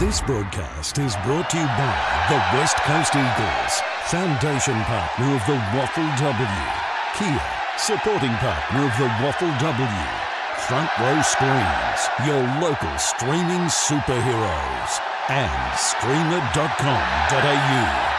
This broadcast is brought to you by the West Coast Eagles, foundation partner of the WAFLW, Kia, supporting partner of the WAFLW, Front Row Screens, your local streaming superheroes, and streamer.com.au.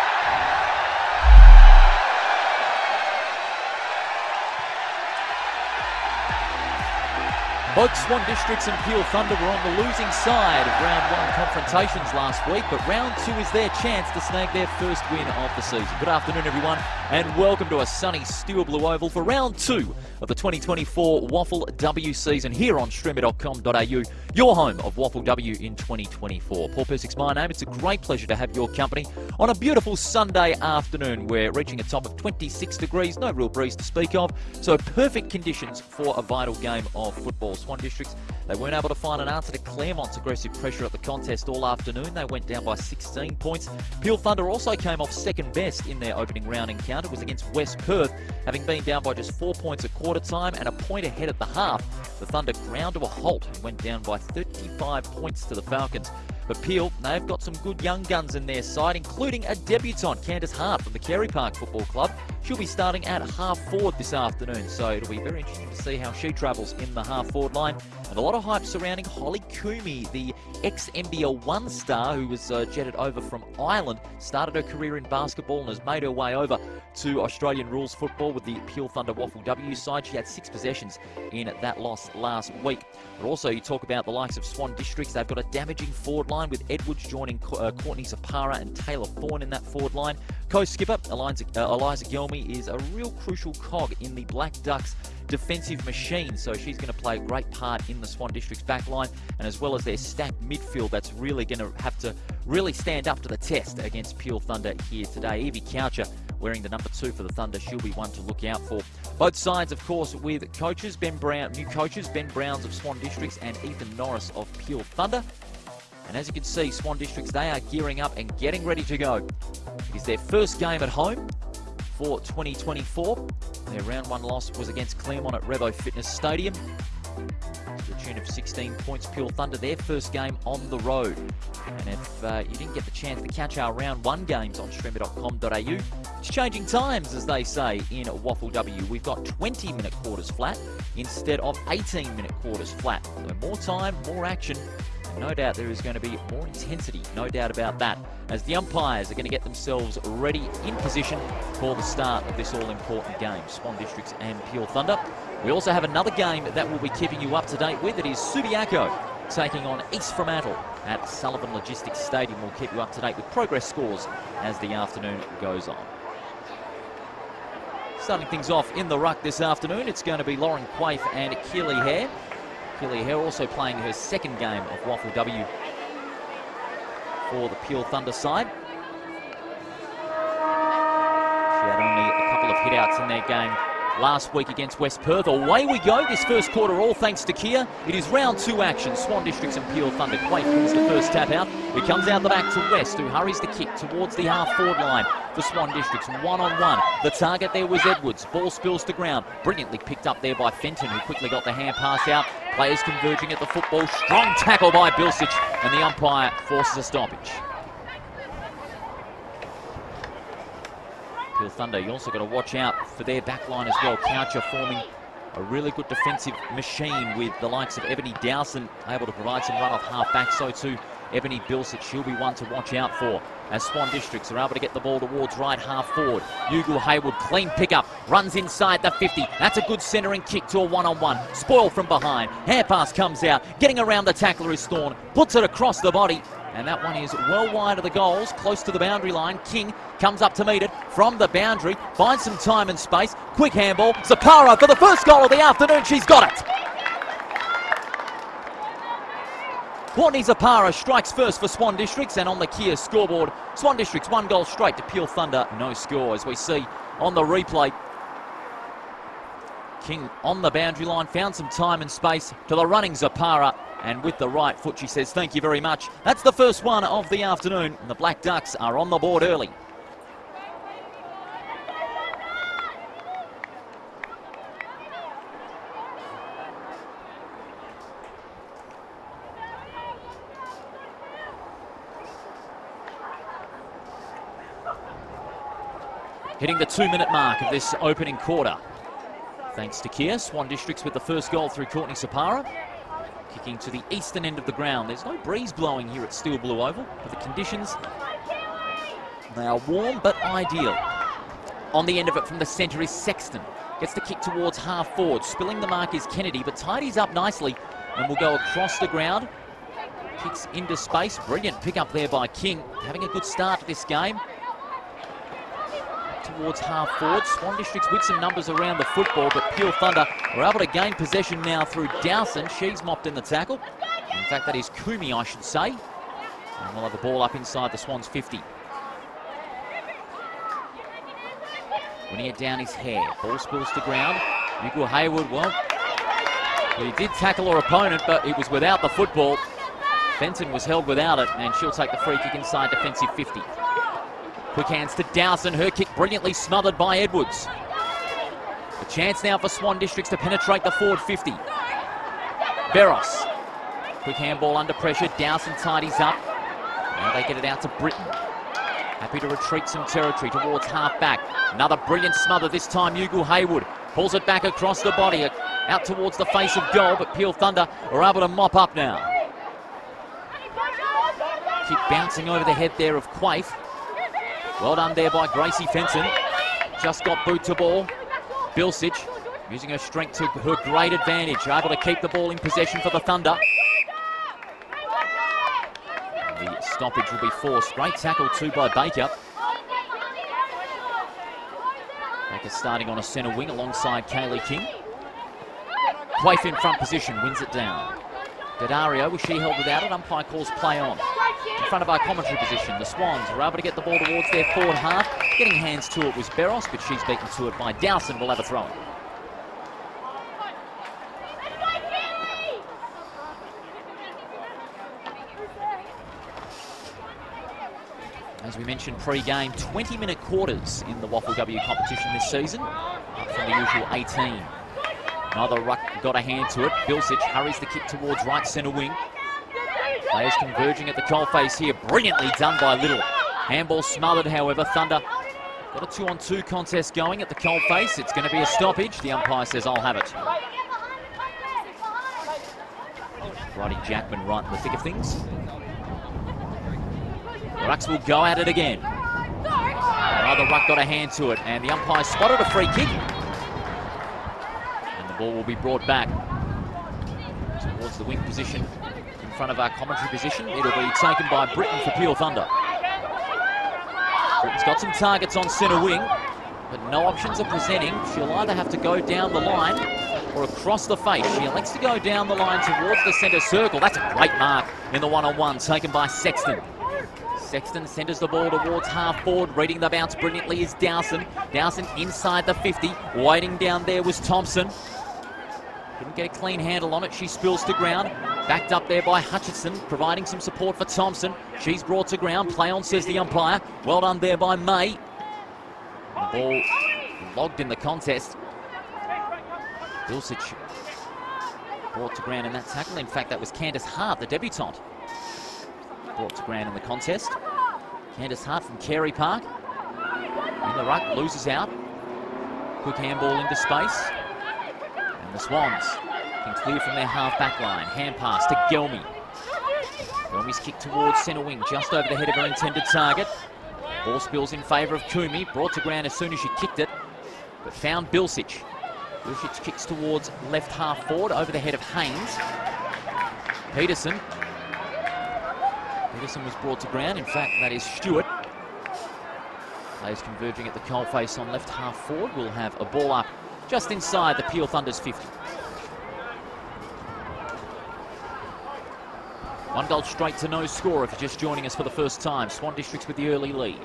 Both Swan Districts and Peel Thunder were on the losing side of round one confrontations last week, but round two is their chance to snag their first win of the season. Good afternoon, everyone, and welcome to a sunny Steel Blue Oval for round two of the 2024 WAFLW season here on streamer.com.au, your home of WAFLW in 2024. Paul Persick's my name. It's a great pleasure to have your company on a beautiful Sunday afternoon. We're reaching a top of 26 degrees, no real breeze to speak of, so perfect conditions for a vital game of football. Swan Districts, they weren't able to find an answer to Claremont's aggressive pressure at the contest all afternoon. They went down by 16 points. Peel Thunder also came off second best in their opening round encounter. It was against West Perth, having been down by just 4 points at quarter time and a point ahead at the half. The Thunder ground to a halt and went down by 35 points to the Falcons. But Peel, they've got some good young guns in their side, including a debutant, Candice Hart from the Carey Park Football Club. She'll be starting at half forward this afternoon, so it'll be very interesting to see how she travels in the half forward line. And a lot of hype surrounding Holly Coomey, the ex-NBL 1 star who was jetted over from Ireland, started her career in basketball and has made her way over to Australian rules football with the Peel Thunder WAFLW side. She had 6 possessions in that loss last week. But also you talk about the likes of Swan Districts. They've got a damaging forward line with Edwards joining Courtney Zapara and Taylor Thorne in that forward line. Co-skipper Eliza Gelmy is a real crucial cog in the Black Ducks defensive machine, so she's going to play a great part in the Swan District's back line, and as well as their stacked midfield that's really going to have to really stand up to the test against Peel Thunder here today. Evie Coucher wearing the number 2 for the Thunder, she'll be one to look out for. Both sides, of course, with coaches, new coaches, Ben Browns of Swan Districts and Ethan Norris of Peel Thunder. And as you can see, Swan Districts, they are gearing up and getting ready to go. It is their first game at home for 2024. Their round 1 loss was against Claremont at Revo Fitness Stadium, to the tune of 16 points. Peel Thunder, their first game on the road. And if you didn't get the chance to catch our round 1 games on streamer.com.au, it's changing times, as they say in WAFLW. We've got 20-minute quarters flat instead of 18-minute quarters flat. So more time, more action. No doubt there is going to be more intensity, no doubt about that, as the umpires are going to get themselves ready in position for the start of this all-important game, Swan Districts and Peel Thunder. We also have another game that we'll be keeping you up to date with. It is Subiaco taking on East Fremantle at Sullivan Logistics Stadium. We'll keep you up to date with progress scores as the afternoon goes on. Starting things off in the ruck this afternoon, it's going to be Lauren Quaife and Keely Hare. Keely Hare also playing her second game of WAFLW for the Peel Thunder side. She had only a couple of hit-outs in their game last week against West Perth. Away we go this first quarter, all thanks to Kia. It is round 2 action. Swan Districts and Peel Thunder. Quaife wins the first tap out. It comes out the back to West, who hurries the kick towards the half-forward line for Swan Districts. 1-on-1. The target there was Edwards. Ball spills to ground. Brilliantly picked up there by Fenton, who quickly got the hand pass out. Players converging at the football. Strong tackle by Bilsich, and the umpire forces a stoppage. Peel Thunder, you also got to watch out for their back line as well. Coucher forming a really good defensive machine with the likes of Ebony Dowson able to provide some run off half back. So too Ebony Bilsich, she'll be one to watch out for as Swan Districts are able to get the ball towards right half forward. Ugal Hayward, clean pickup, runs inside the 50. That's a good centering kick to a 1-on-1. Spoil from behind. Hair pass comes out. Getting around the tackler is Thorne. Puts it across the body. And that one is well wide of the goals, close to the boundary line. King comes up to meet it from the boundary, finds some time and space. Quick handball. Zapara for the first goal of the afternoon. She's got it. Courtney Zapara strikes first for Swan Districts, and on the Kia scoreboard, Swan Districts 1 goal straight to Peel Thunder, no score. As we see on the replay, King on the boundary line, found some time and space to the running Zapara, and with the right foot she says thank you very much. That's the first one of the afternoon, and the Black Ducks are on the board early. hitting the 2-minute mark of this opening quarter. Thanks to Kia, Swan Districts with the first goal through Courtney Sapara. Kicking to the eastern end of the ground. There's no breeze blowing here at Steel Blue Oval, but the conditions, they are warm but ideal. On the end of it from the centre is Sexton. Gets the kick towards half forward. Spilling the mark is Kennedy, but tidies up nicely and will go across the ground. Kicks into space. Brilliant pick up there by King. Having a good start to this game. Towards half forward. Swan Districts with some numbers around the football, but Peel Thunder are able to gain possession now through Dowson. She's mopped in the tackle. In fact, that is Kumi, I should say. And we'll have the ball up inside the Swans' 50. Winning it down his hair. Ball spills to ground. Hugo Hayward, well, he did tackle her opponent, but it was without the football. Fenton was held without it, and she'll take the free kick inside defensive 50. Quick hands to Dowson. Her kick brilliantly smothered by Edwards. A chance now for Swan Districts to penetrate the forward 50. Barros. Quick handball under pressure. Dowson tidies up. Now they get it out to Britton. Happy to retreat some territory towards half back. Another brilliant smother, this time Hugo Hayward. Pulls it back across the body, out towards the face of goal, but Peel Thunder are able to mop up now. Kick bouncing over the head there of Quaife. Well done there by Gracie Fenton. Just got boot to ball. Bilsic using her strength to her great advantage. Able to keep the ball in possession for the Thunder. The stoppage will be forced. Great tackle too by Baker. Baker starting on a centre wing alongside Kaylee King. Quaife in front position, wins it down. Daddario, was she held without it? Umpire calls play on. In front of our commentary position, the Swans are able to get the ball towards their forward half. Getting hands to it was Barros, but she's beaten to it by Dowson. Will have a throw. As we mentioned pre-game, 20-minute quarters in the WAFLW competition this season, up from the usual 18. Another ruck got a hand to it. Bilsic hurries the kick towards right centre wing. Players converging at the coalface here. Brilliantly done by Little. Handball smothered, however. Thunder got a 2-on-2 contest going at the coalface. It's going to be a stoppage. The umpire says, I'll have it. Roddy Jackman right in the thick of things. The Rucks will go at it again. Another ruck got a hand to it, and the umpire spotted a free kick. And the ball will be brought back towards the wing position in front of our commentary position. It'll be taken by Britton for Peel Thunder. Britton's got some targets on centre wing, but no options are presenting. She'll either have to go down the line or across the face. She elects to go down the line towards the centre circle. That's a great mark in the one-on-one taken by Sexton. Sexton centres the ball towards half forward. Reading the bounce brilliantly is Dowson. Dowson inside the 50. Waiting down there was Thompson. Couldn't get a clean handle on it. She spills to ground. Backed up there by Hutchinson, providing some support for Thompson. She's brought to ground. Play on, says the umpire. Well done there by May. The ball logged in the contest. Bilsic brought to ground in that tackle. In fact, that was Candice Hart, the debutante, brought to ground in the contest. Candice Hart from Carey Park. And the ruck loses out. Quick handball into space. And the Swans can clear from their half-back line. Hand pass to Gelmy. Gelmy's kick towards centre wing, just over the head of her intended target. Ball spills in favour of Kumi. Brought to ground as soon as she kicked it, but found Bilsic. Bilsic kicks towards left half forward, over the head of Haynes. Peterson was brought to ground. In fact, that is Stewart. Players converging at the coalface on left half forward. We'll have a ball up just inside the Peel Thunder's 50. 1 goal straight to no score if you're just joining us for the first time. Swan Districts with the early lead.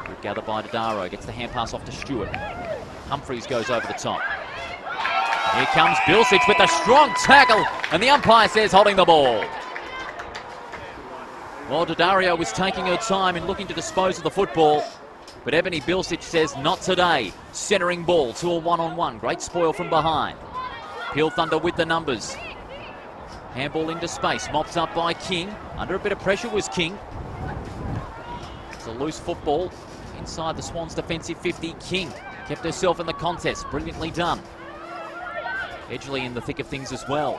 Good gather by Daddario. Gets the hand pass off to Stewart. Humphreys goes over the top. Here comes Bilsic with a strong tackle, and the umpire says holding the ball. Well, Daddario was taking her time in looking to dispose of the football, but Ebony Bilsic says not today. Centering ball to a one-on-one. Great spoil from behind. Peel Thunder with the numbers. Handball into space, mopped up by King. Under a bit of pressure was King. It's a loose football inside the Swans' defensive 50. King kept herself in the contest. Brilliantly done. Edgley in the thick of things as well.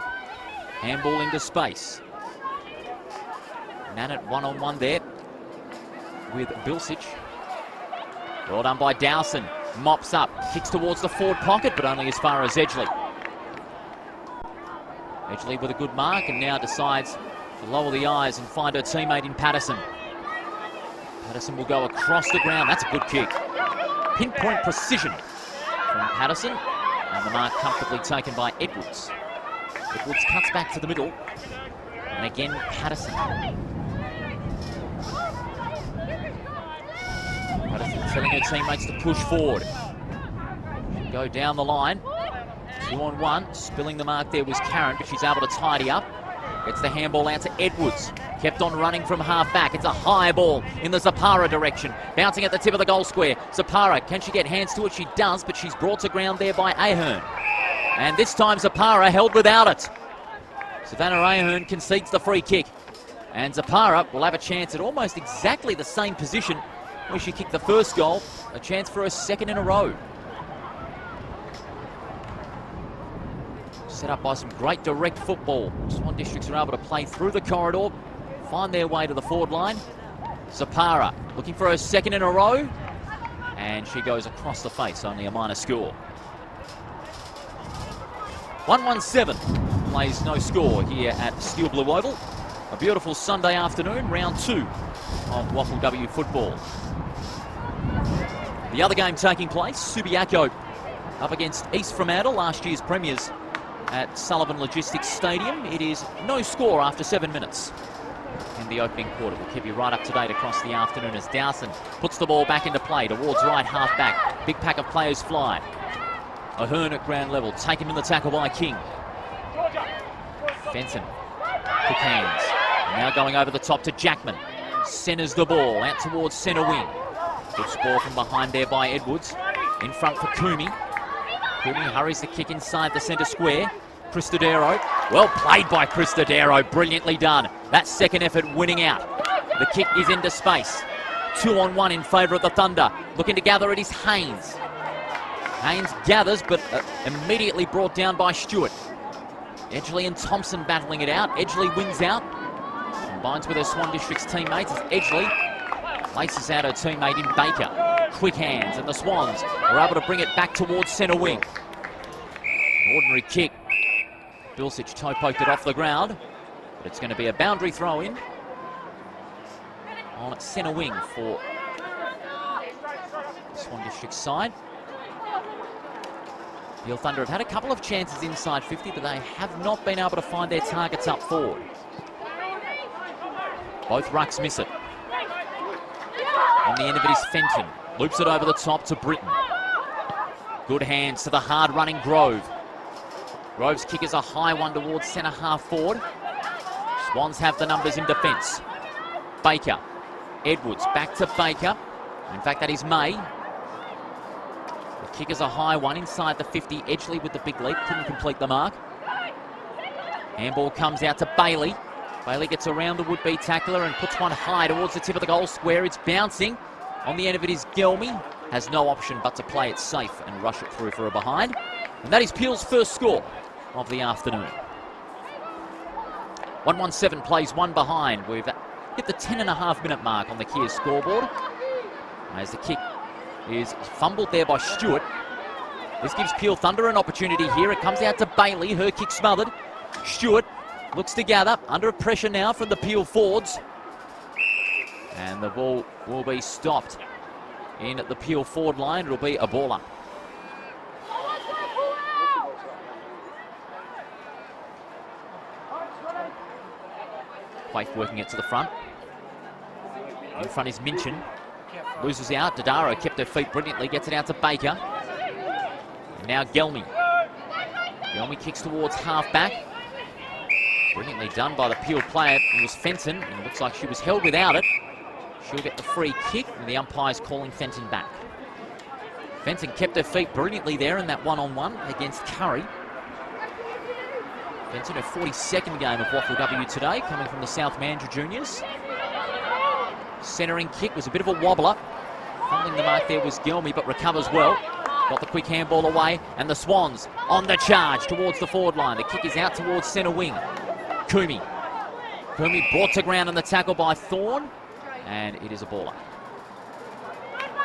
Handball into space. Nanit one-on-one there with Bilsich. Well done by Dowson. Mops up, kicks towards the forward pocket, but only as far as Edgley. Edgley with a good mark and now decides to lower the eyes and find her teammate in Patterson. Patterson will go across the ground. That's a good kick. Pinpoint precision from Patterson. And the mark comfortably taken by Edwards. Edwards cuts back to the middle. And again, Patterson. Patterson telling her teammates to push forward. She'll go down the line. 2-on-1. Spilling the mark there was Karen, but she's able to tidy up. Gets the handball out to Edwards. Kept on running from half back. It's a high ball in the Zapara direction. Bouncing at the tip of the goal square. Zapara, can she get hands to it? She does, but she's brought to ground there by Ahern. And this time Zapara held without it. Savannah Ahern concedes the free kick. And Zapara will have a chance at almost exactly the same position where she kicked the first goal. A chance for a second in a row. Set up by some great direct football. Swan Districts are able to play through the corridor, find their way to the forward line. Zapara looking for her second in a row. And she goes across the face, only a minor score. 1-1-7 plays no score here at Steel Blue Oval. A beautiful Sunday afternoon, round 2 of WAFLW football. The other game taking place, Subiaco up against East Fremantle, last year's premiers at Sullivan Logistics Stadium. It is no score after 7 minutes in the opening quarter. We'll keep you right up to date across the afternoon as Dowson puts the ball back into play towards right half back. Big pack of players fly. Ahern at ground level, taken in the tackle by King. Fenton, quick hands. Now going over the top to Jackman. Centres the ball out towards centre wing. Good ball from behind there by Edwards. In front for Kumi. Kumi hurries the kick inside the centre square. Cristodero, well played by Cristodero, brilliantly done. That second effort winning out. The kick is into space. 2-on-1 in favour of the Thunder. Looking to gather it is Haynes. Haynes gathers, but immediately brought down by Stewart. Edgley and Thompson battling it out. Edgley wins out. Combines with her Swan Districts teammates as Edgley laces out her teammate in Baker. Quick hands, and the Swans are able to bring it back towards centre wing. Ordinary kick. Bilsich toe poked it off the ground, but it's going to be a boundary throw in on centre wing for the Swan Districts side. Peel Thunder have had a couple of chances inside 50, but they have not been able to find their targets up forward. Both rucks miss it. On the end of it is Fenton. Loops it over the top to Britton. Good hands to the hard-running Grove. Grove's kick is a high one towards centre half forward. Swans have the numbers in defence. Baker. Edwards back to Baker. In fact, that is May. The kick is a high one inside the 50. Edgley with the big leap. Couldn't complete the mark. Handball comes out to Bailey. Bailey gets around the would-be tackler and puts one high towards the tip of the goal square. It's bouncing. On the end of it is Gelmy. Has no option but to play it safe and rush it through for a behind. And that is Peel's first score of the afternoon. 1-1-7 plays one behind. We've hit the 10.5-minute mark on the Kia scoreboard. As the kick is fumbled there by Stewart. This gives Peel Thunder an opportunity here. It comes out to Bailey. Her kick smothered. Stewart looks to gather. Under pressure now from the Peel forwards. And the ball will be stopped in at the Peel forward line. It'll be a baller. Quaife working it to the front. In front is Minchin. Loses out. Dodaro kept her feet brilliantly. Gets it out to Baker. And now Gelmy. Gelmy kicks towards half back. Brilliantly done by the Peel player. It was Fenton. And it looks like she was held without it. She'll get the free kick. And the umpire's calling Fenton back. Fenton kept her feet brilliantly there in that one-on-one against Curry. Fenton, her 42nd game of WAFLW today, coming from the South Mandurah Juniors. Centering kick was a bit of a wobbler. Following the mark there was Gelmy, but recovers well. Got the quick handball away, and the Swans on the charge towards the forward line. The kick is out towards centre wing. Kumi brought to ground in the tackle by Thorne, and it is a baller.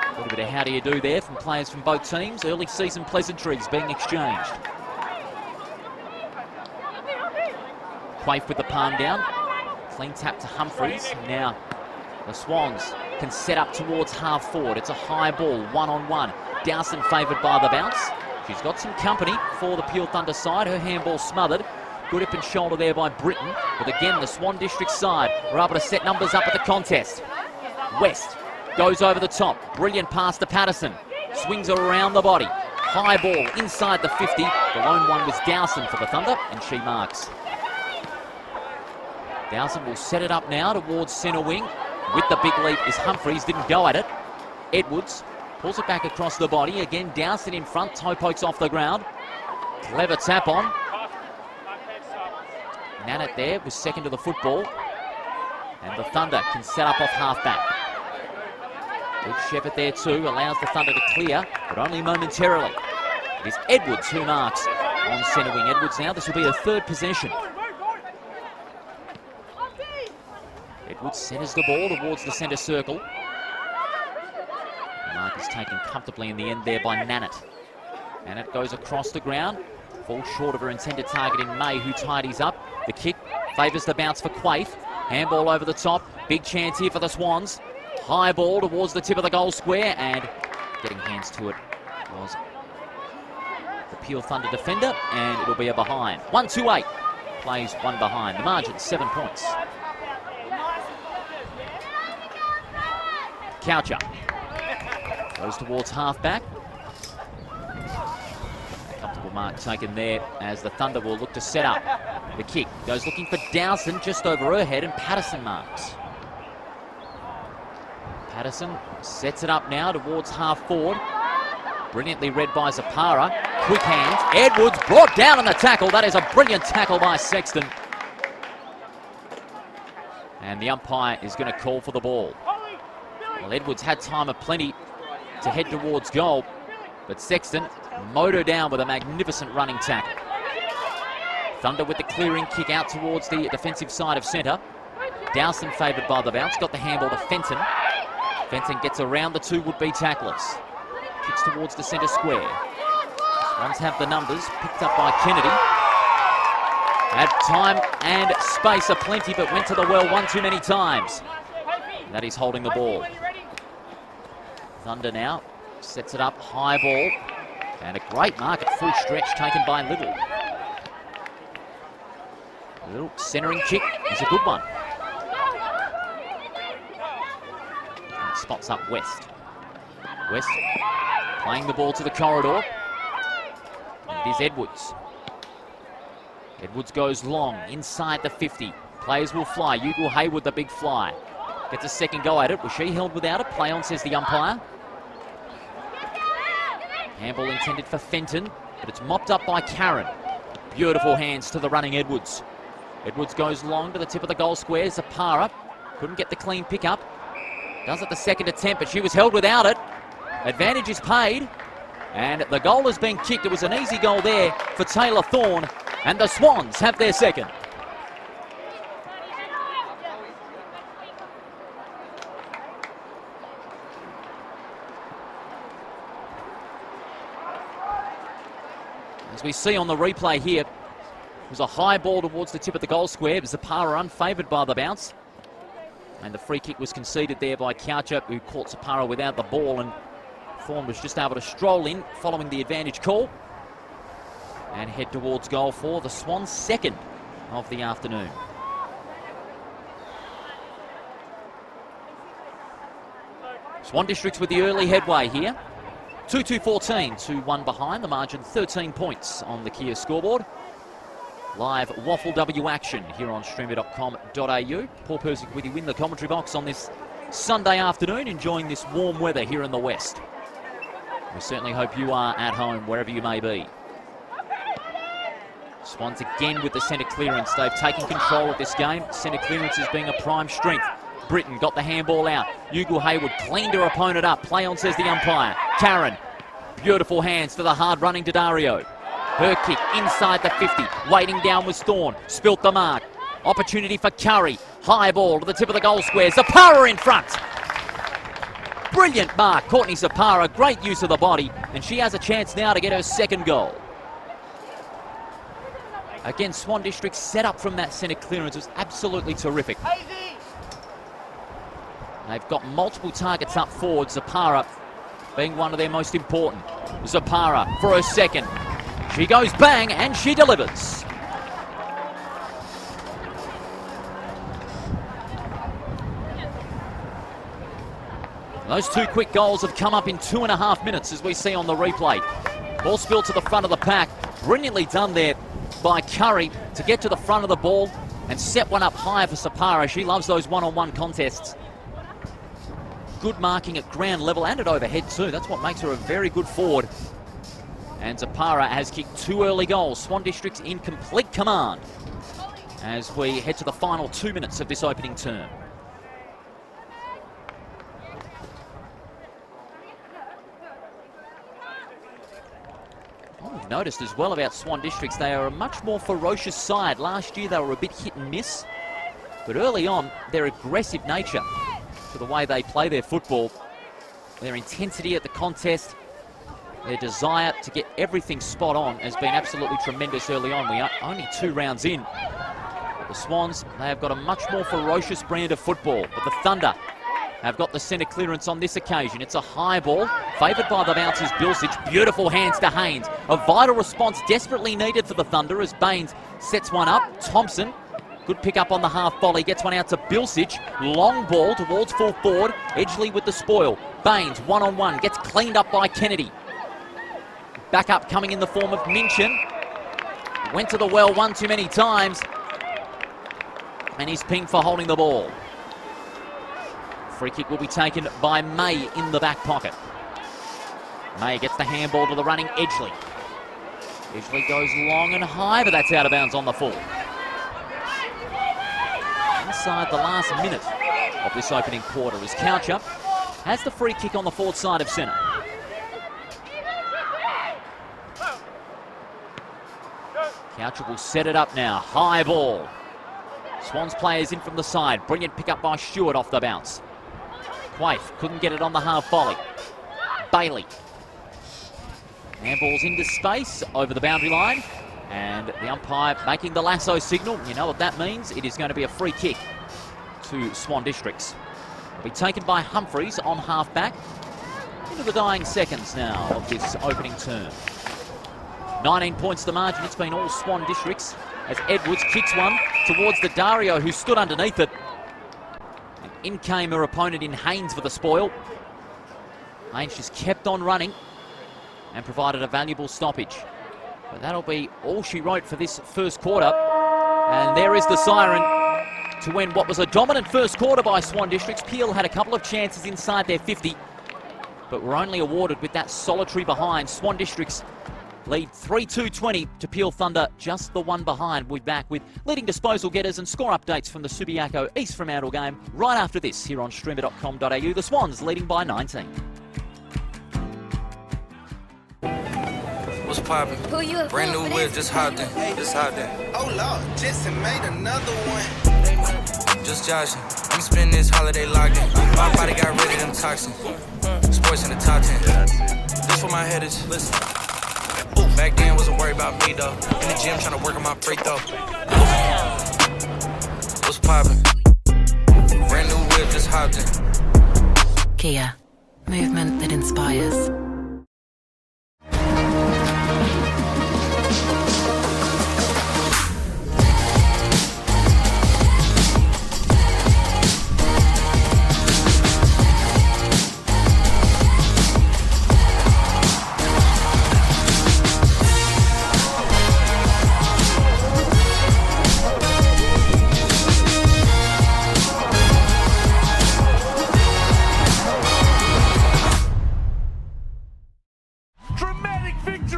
A little bit of how do you do there from players from both teams. Early season pleasantries being exchanged. Quaife with the palm down. Clean tap to Humphreys. Now the Swans can set up towards half forward. It's a high ball, one-on-one. Dowson favoured by the bounce. She's got some company for the Peel Thunder side. Her handball smothered. Good hip and shoulder there by Britton. But again, the Swan District side are able to set numbers up at the contest. West goes over the top. Brilliant pass to Patterson. Swings her around the body. High ball inside the 50. The lone one was Dowson for the Thunder, and she marks. Dowson will set it up now towards centre wing. With the big leap is Humphreys, didn't go at it. Edwards pulls it back across the body. Again, Dowson in front, toe pokes off the ground. Clever tap on. Nanette there was second to the football. And the Thunder can set up off half-back. Good Shepherd there too, allows the Thunder to clear, but only momentarily. It is Edwards who marks on centre wing. Edwards now, this will be her third possession. Edwards centres the ball towards the centre circle. The mark is taken comfortably in the end there by Nanette. Nanette goes across the ground, falls short of her intended target in May, who tidies up. The kick favours the bounce for Quaife. Handball over the top, big chance here for the Swans. High ball towards the tip of the goal square, and getting hands to it was the Peel Thunder defender, and it'll be a behind. 1-2-8 plays one behind. The margin 7 points. Coucher goes towards half-back. A comfortable mark taken there as the Thunder will look to set up. The kick goes looking for Dowson just over her head, and Patterson marks. Patterson sets it up now towards half-forward. Brilliantly read by Zapara. Quick hands. Edwards brought down on the tackle. That is a brilliant tackle by Sexton. And the umpire is going to call for the ball. Well, Edwards had time of plenty to head towards goal, but Sexton mowed her down with a magnificent running tackle. Thunder with the clearing kick out towards the defensive side of centre. Dowson favoured by the bounce, got the handball to Fenton. Fenton gets around the two would-be tacklers. Kicks towards the centre square. Swans have the numbers, picked up by Kennedy. Had time and space aplenty, but went to the well one too many times. That is holding the ball. Thunder now sets it up, high ball, and a great mark at full stretch taken by Little. Little centering kick is a good one. And spots up West. West playing the ball to the corridor. And it is Edwards. Edwards goes long inside the 50. Players will fly. Ugal Hayward, the big fly. Gets a second go at it. Was she held without it? Play on, says the umpire. Handball intended for Fenton, but it's mopped up by Karen. Beautiful hands to the running Edwards. Edwards goes long to the tip of the goal square. Zapara couldn't get the clean pick up. Does it the second attempt, but she was held without it. Advantage is paid, and the goal has been kicked. It was an easy goal there for Taylor Thorne, and the Swans have their second. As we see on the replay here, it was a high ball towards the tip of the goal square. Zapara unfavoured by the bounce. And the free kick was conceded there by Coucher, who caught Zapara without the ball, and Thorne was just able to stroll in following the advantage call and head towards goal for the Swans' second of the afternoon. Swan Districts with the early headway here. 2-2-14, 2-1 behind, the margin 13 points on the Kia scoreboard. Live WAFLW action here on streamer.com.au. Paul Persick with you in the commentary box on this Sunday afternoon, enjoying this warm weather here in the west. We certainly hope you are at home wherever you may be. Swans again with the centre clearance. They've taken control of this game. Centre clearance is being a prime strength Britton got the handball out. Ugle Hayward cleaned her opponent up. Play on, says the umpire. Karen, beautiful hands to the hard running Dario. Her kick inside the 50. Waiting down was Thorne. Spilt the mark. Opportunity for Curry. High ball to the tip of the goal square. Zapara in front. Brilliant mark. Courtney Zapara, great use of the body. And she has a chance now to get her second goal. Again, Swan District set up from that centre clearance. It was absolutely terrific. They've got multiple targets up forward. Zapara being one of their most important. Zapara for her second. She goes bang and she delivers. Those two quick goals have come up in 2.5 minutes, as we see on the replay. Ball spilled to the front of the pack. Brilliantly done there by Curry to get to the front of the ball and set one up high for Zapara. She loves those one-on-one contests. Good marking at ground level and at overhead too. That's what makes her a very good forward. And Zapara has kicked 2 early goals. Swan District's in complete command as we head to the final 2 minutes of this opening term. We've noticed as well about Swan Districts, they are a much more ferocious side. Last year they were a bit hit and miss, but early on their aggressive nature to the way they play their football, their intensity at the contest, their desire to get everything spot on has been absolutely tremendous early on. We are only 2 rounds in. But the Swans, they have got a much more ferocious brand of football, but the Thunder have got the centre clearance on this occasion. It's a high ball, favoured by the bouncers Bilsich. Beautiful hands to Haynes. A vital response desperately needed for the Thunder as Baines sets one up. Thompson, good pick up on the half volley, gets one out to Bilsich. Long ball towards full forward. Edgley with the spoil. Baines one-on-one, gets cleaned up by Kennedy. Back up coming in the form of Minchin. Went to the well one too many times. And he's pinged for holding the ball. Free kick will be taken by May in the back pocket. May gets the handball to the running Edgley. Edgley goes long and high, but that's out of bounds on the full. Inside the last minute of this opening quarter as Coucher has the free kick on the forward side of centre. Coucher will set it up now. High ball. Swans players in from the side. Brilliant pick up by Stewart off the bounce. Quaife couldn't get it on the half volley. Bailey. Handballs into space over the boundary line. And the umpire making the lasso signal. You know what that means. It is going to be a free kick to Swan Districts. It'll be taken by Humphreys on half back. Into the dying seconds now of this opening term. 19 points the margin. It's been all Swan Districts as Edwards kicks one towards the Dario who stood underneath it. And in came her opponent in Haynes for the spoil. Haynes just kept on running and provided a valuable stoppage. But that'll be all she wrote for this first quarter. And there is the siren to end what was a dominant first quarter by Swan Districts. Peel had a couple of chances inside their 50, but were only awarded with that solitary behind. Swan Districts lead 3-2-20 to Peel Thunder, just the one behind. We're back with leading disposal getters and score updates from the Subiaco East Fremantle game right after this here on streamer.com.au. The Swans leading by 19. What's poppin'? Brand new whip, just hopped in. Oh Lord, Jetson made another one. Just joshing. I'm spending this holiday locked in. My body got rid of them toxins. Sports in the top 10. This for my head is, listen. Back then wasn't worried about me though. In the gym trying to work on my free throw. What's poppin'? Brand new whip, just hopped in. Kia, movement that inspires.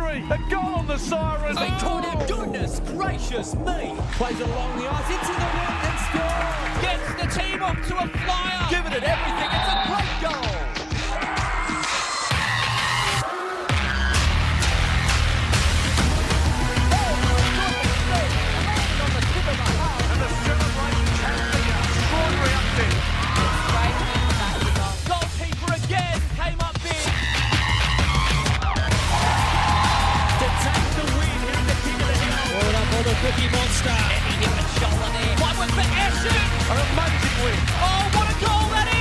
victory. A goal on the siren. They called him, goodness gracious me. Plays along the ice, into the wind and scores. Gets the team off to a flyer. Giving it everything. It's a great goal. And the celebrations have begun. Extraordinary upset. Goalkeeper again came up big. To take the win here in the King of the Hill. Ball up on the Cookie Monster. Any different shoulder there. One was for Eshen. An amazing win. Oh, what a goal that is.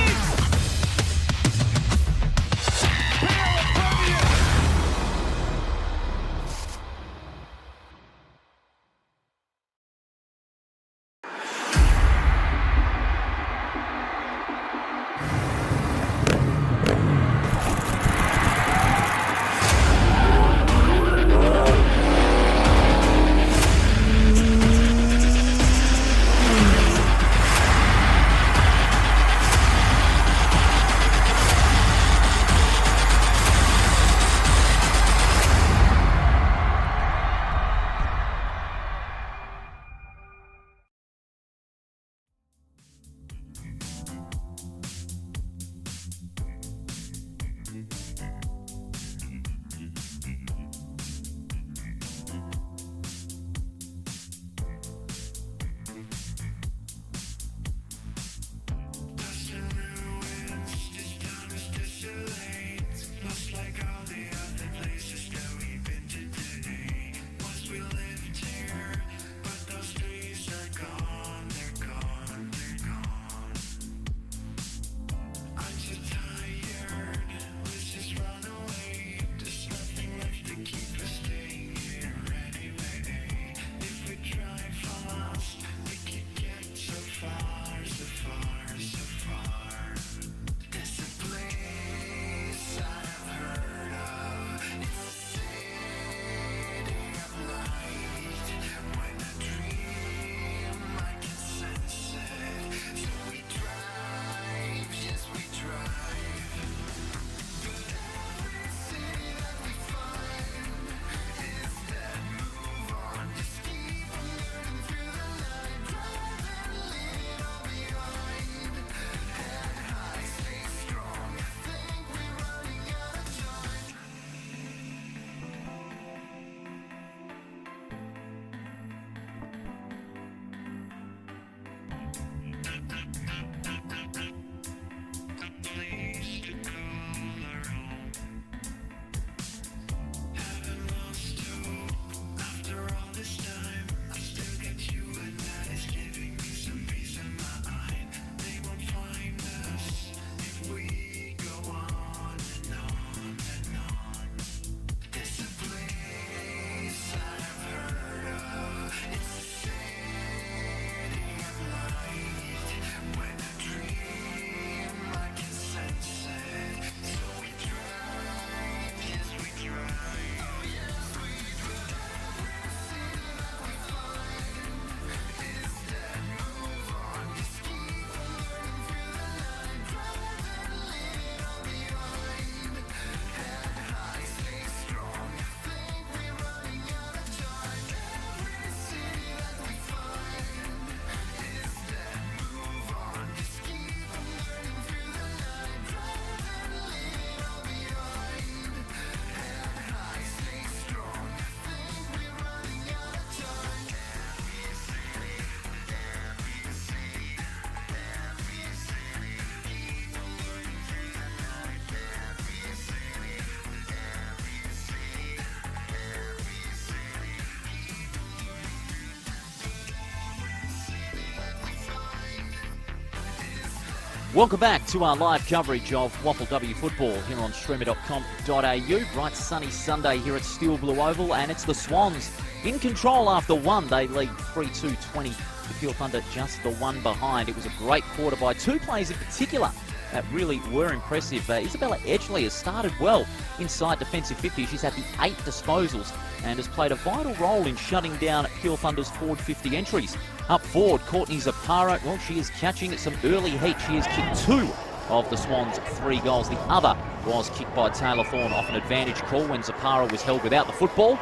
Welcome back to our live coverage of WAFLW football here on streamer.com.au. Bright sunny Sunday here at Steel Blue Oval, and it's the Swans in control after one. They lead 3-2-20. The Peel Thunder just the one behind. It was a great quarter by two players in particular that really were impressive. Isabella Edgley has started well inside defensive 50. She's had the 8 disposals and has played a vital role in shutting down Peel Thunder's forward 50 entries. Up forward, Courtney Zapara, well, she is catching some early heat. She has kicked 2 of the Swans' 3 goals. The other was kicked by Taylor Thorne off an advantage call when Zapara was held without the football.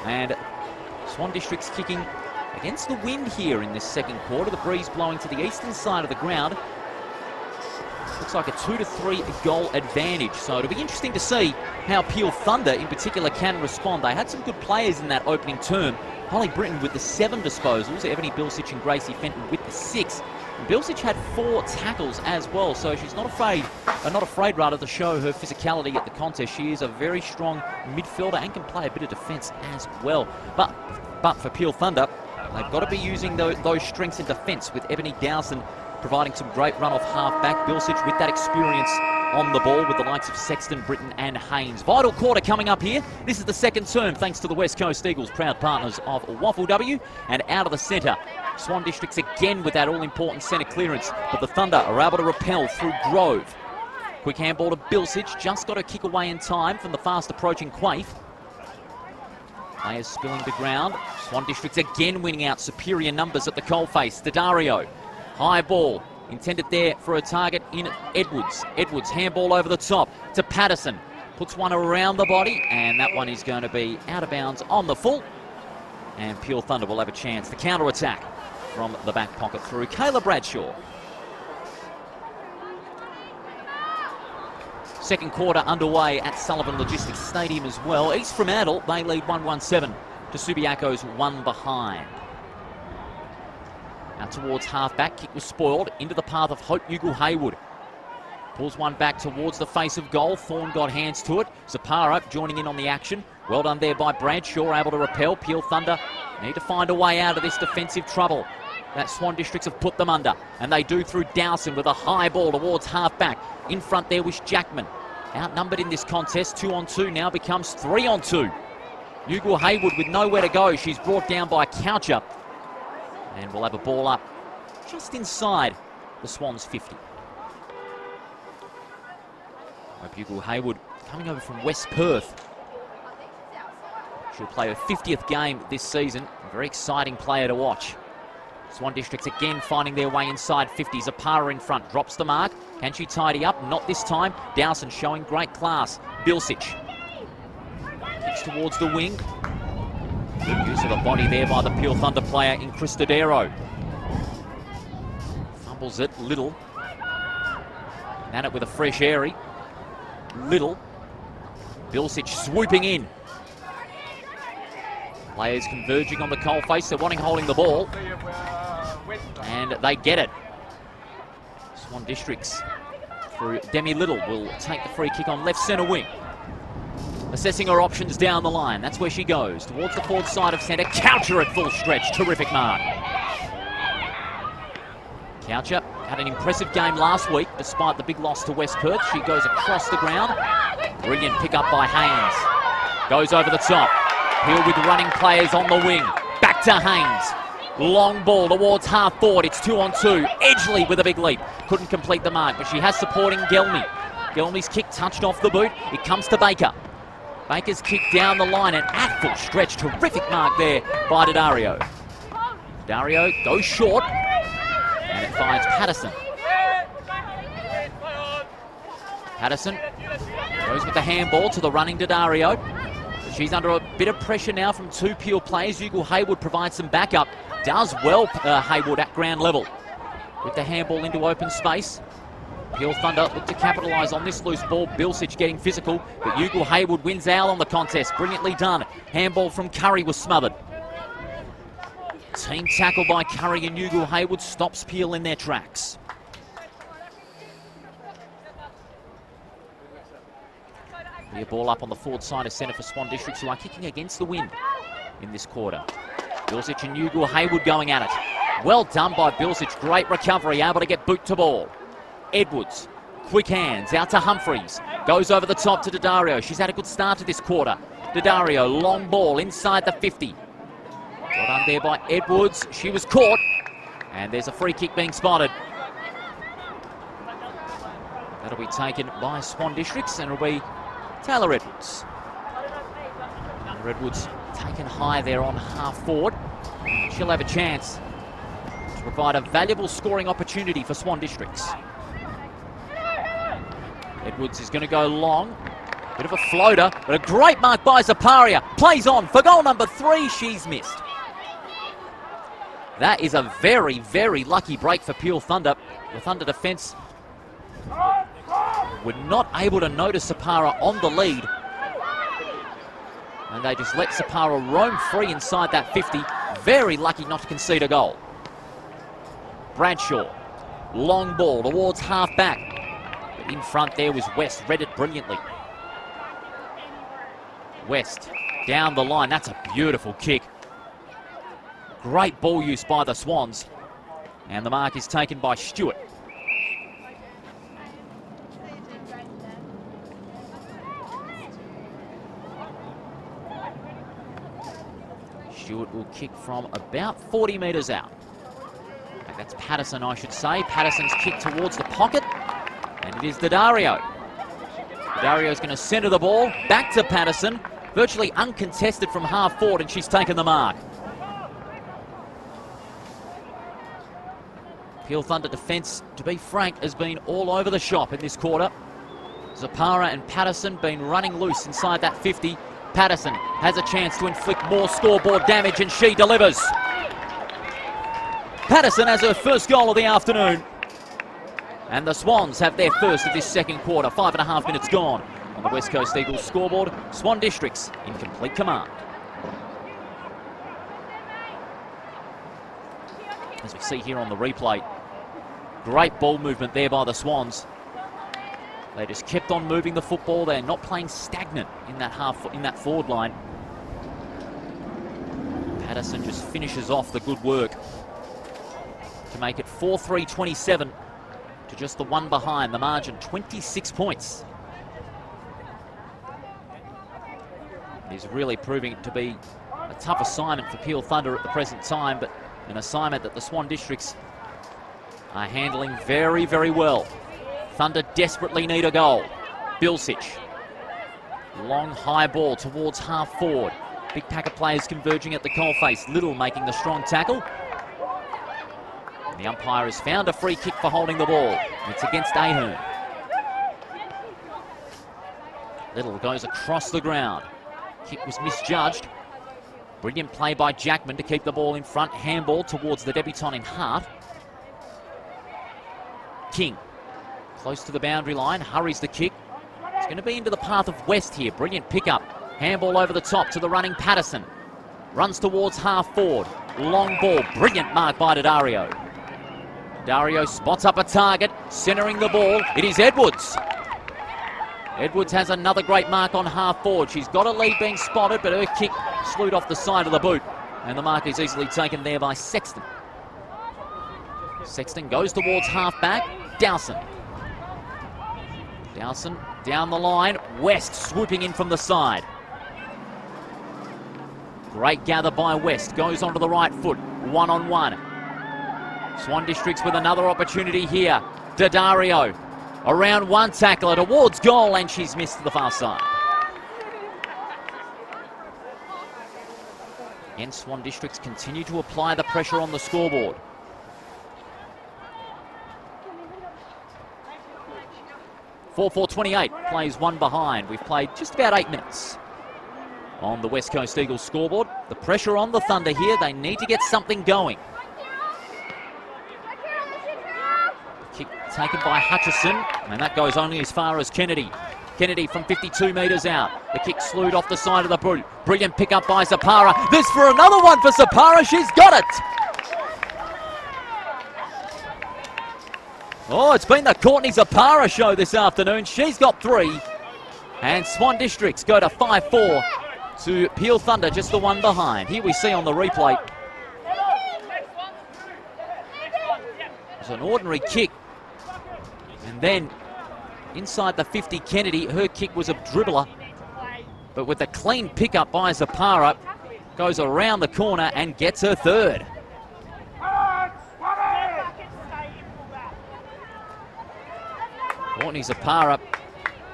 And Swan District's kicking against the wind here in this second quarter. The breeze blowing to the eastern side of the ground. Looks like a 2 to 3 goal advantage. So it'll be interesting to see how Peel Thunder in particular can respond. They had some good players in that opening term. Holly Britton with the 7 disposals, Ebony Bilsich and Gracie Fenton with the 6. And Bilsich had 4 tackles as well, so she's not afraid to show her physicality at the contest. She is a very strong midfielder and can play a bit of defence as well. But for Peel Thunder, they've got to be using those strengths in defence, with Ebony Dowson providing some great run-off half-back. Bilsich with that experience on the ball with the likes of Sexton, Britton and Haynes. Vital quarter coming up here. This is the second term thanks to the West Coast Eagles, proud partners of WAFLW. And out of the centre, Swan Districts again with that all-important centre clearance. But the Thunder are able to repel through Grove. Quick handball to Bilsich, just got a kick away in time from the fast-approaching Quaife. Players spilling to ground. Swan Districts again winning out superior numbers at the coalface. Daddario. High ball, intended there for a target in Edwards. Edwards, handball over the top to Patterson. Puts one around the body, and that one is going to be out of bounds on the full. And Peel Thunder will have a chance. The counter-attack from the back pocket through Kayla Bradshaw. Second quarter underway at Sullivan Logistics Stadium as well. East Fremantle, they lead 1-1-7 to Subiaco's 1 behind. Now towards half-back, kick was spoiled, into the path of Hope Ugle-Haywood. Pulls one back towards the face of goal. Thorne got hands to it. Zapara joining in on the action. Well done there by Bradshaw, able to repel. Peel Thunder need to find a way out of this defensive trouble that Swan Districts have put them under. And they do through Dowson with a high ball towards half-back. In front there was Jackman. Outnumbered in this contest, 2-on-2 now becomes 3-on-2. Ugle-Haywood with nowhere to go. She's brought down by Coucher. And we'll have a ball up just inside the Swans' 50. Hope Ugle-Haywood coming over from West Perth. She'll play her 50th game this season. A very exciting player to watch. Swan Districts again finding their way inside 50. Zapara in front, drops the mark. Can she tidy up? Not this time. Dowson showing great class. Bilsich kicks towards the wing. Good use of the body there by the Peel Thunder player in Cristodero. Fumbles it, Little. And it with a fresh airy. Little. Bilsich swooping in. Players converging on the coalface. They're wanting holding the ball. And they get it. Swan Districts through Demi Little will take the free kick on left centre wing. Assessing her options down the line. That's where she goes. Towards the forward side of centre. Coucher at full stretch. Terrific mark. Coucher had an impressive game last week despite the big loss to West Perth. She goes across the ground. Brilliant pick up by Haynes. Goes over the top. Peel with running players on the wing. Back to Haynes. Long ball towards half forward. It's 2-on-2. Edgley with a big leap. Couldn't complete the mark, but she has supporting Gelmy. Gelmy's kick touched off the boot. It comes to Baker. Baker's kick down the line and at full stretch. Terrific mark there by Daddario. Daddario goes short and it finds Patterson. Patterson goes with the handball to the running Daddario. She's under a bit of pressure now from 2 Peel players. Ugle-Haywood provides some backup. Does well, Haywood at ground level. With the handball into open space. Peel Thunder look to capitalise on this loose ball. Bilsich getting physical, but Ugle-Haywood wins out on the contest. Brilliantly done. Handball from Curry was smothered. Team tackle by Curry and Ugle-Haywood stops Peel in their tracks. Be a ball up on the forward side of centre for Swan Districts, who are kicking against the wind in this quarter. Bilsich and Ugle-Haywood going at it. Well done by Bilsich. Great recovery, able to get boot to ball. Edwards, quick hands, out to Humphreys. Goes over the top to Daddario. She's had a good start to this quarter. Daddario, long ball inside the 50. Well done there by Edwards. She was caught. And there's a free kick being spotted. That'll be taken by Swan Districts, and it'll be Taylor Edwards. Taylor Edwards taken high there on half forward. She'll have a chance to provide a valuable scoring opportunity for Swan Districts. Edwards is going to go long. Bit of a floater, but a great mark by Zaparia. Plays on for goal number 3. She's missed. That is a very, very lucky break for Peel Thunder. The Thunder defence were not able to notice Sapara on the lead. And they just let Sapara roam free inside that 50. Very lucky not to concede a goal. Bradshaw, long ball towards half-back. But in front there was West, read it brilliantly. West, down the line, that's a beautiful kick. Great ball use by the Swans. And the mark is taken by Stewart. Stewart will kick from about 40 metres out. That's Patterson, I should say. Patterson's kick towards the pocket. And it is Daddario. Daddario's going to centre the ball back to Patterson. Virtually uncontested from half forward, and she's taken the mark. Peel Thunder defence, to be frank, has been all over the shop in this quarter. Zapara and Patterson been running loose inside that 50. Patterson has a chance to inflict more scoreboard damage, and she delivers. Patterson has her first goal of the afternoon. And the Swans have their first of this second quarter. 5.5 minutes gone on the West Coast Eagles scoreboard. Swan Districts in complete command. As we see here on the replay, great ball movement there by the Swans. They just kept on moving the football. They're not playing stagnant in that forward line. Patterson just finishes off the good work to make it 4-3-27 to just the one behind. The margin 26 points. It is really proving to be a tough assignment for Peel Thunder at the present time, but an assignment that the Swan Districts are handling very, very well. Thunder desperately need a goal. Bilsich. Long high ball towards half forward. Big pack of players converging at the coalface. Little making the strong tackle. And the umpire has found a free kick for holding the ball. It's against Ahern. Little goes across the ground. Kick was misjudged. Brilliant play by Jackman to keep the ball in front. Handball towards the debutant in Hart. King, close to the boundary line, hurries the kick. It's going to be into the path of West here. Brilliant pickup. Handball over the top to the running Patterson. Runs towards half forward. Long ball. Brilliant mark by Daddario. Daddario spots up a target, centering the ball. It is Edwards. Edwards has another great mark on half forward. She's got a lead being spotted, but her kick slewed off the side of the boot. And the mark is easily taken there by Sexton. Sexton goes towards half-back. Dowson. Dowson down the line. West swooping in from the side. Great gather by West. Goes onto the right foot. One-on-one. Swan Districts with another opportunity here. Daddario. Around one tackler towards goal, and she's missed to the far side. And Swan Districts continue to apply the pressure on the scoreboard. (4-4-28) plays one behind. We've played just about 8 minutes on the West Coast Eagles scoreboard. The pressure on the Thunder here. They need to get something going. Kick taken by Hutchison, and that goes only as far as Kennedy. Kennedy from 52 metres out. The kick slewed off the side of the boot. Brilliant pickup by Zapara. This for another one for Zapara. She's got it. Oh, it's been the Courtney Zapara show this afternoon. She's got 3. And Swan Districts go to 5-4 to Peel Thunder, just the one behind. Here we see on the replay. It's an ordinary kick. And then inside the 50, Kennedy, her kick was a dribbler. But with a clean pickup by Zapara, goes around the corner and gets her third. Courtney Zapara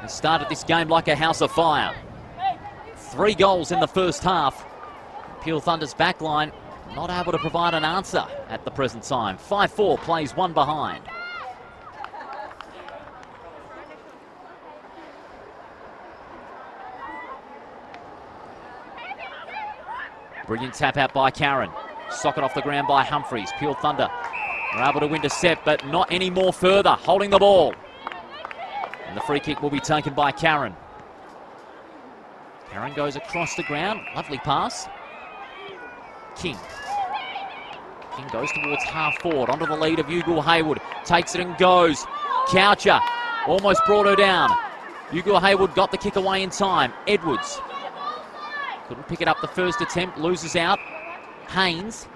has started this game like a house of fire. 3 goals in the first half. Peel Thunder's backline not able to provide an answer at the present time. 5-4 plays one behind. Brilliant tap out by Karen. Socket off the ground by Humphreys. Peel Thunder are able to intercept, but not any more further. Holding the ball. And the free kick will be taken by Karen. Karen goes across the ground. Lovely pass. King goes towards half forward. Onto the lead of Ugal Haywood. Takes it and goes. Coucher almost brought her down. Ugal Haywood got the kick away in time. Edwards couldn't pick it up the first attempt. Loses out. Haynes.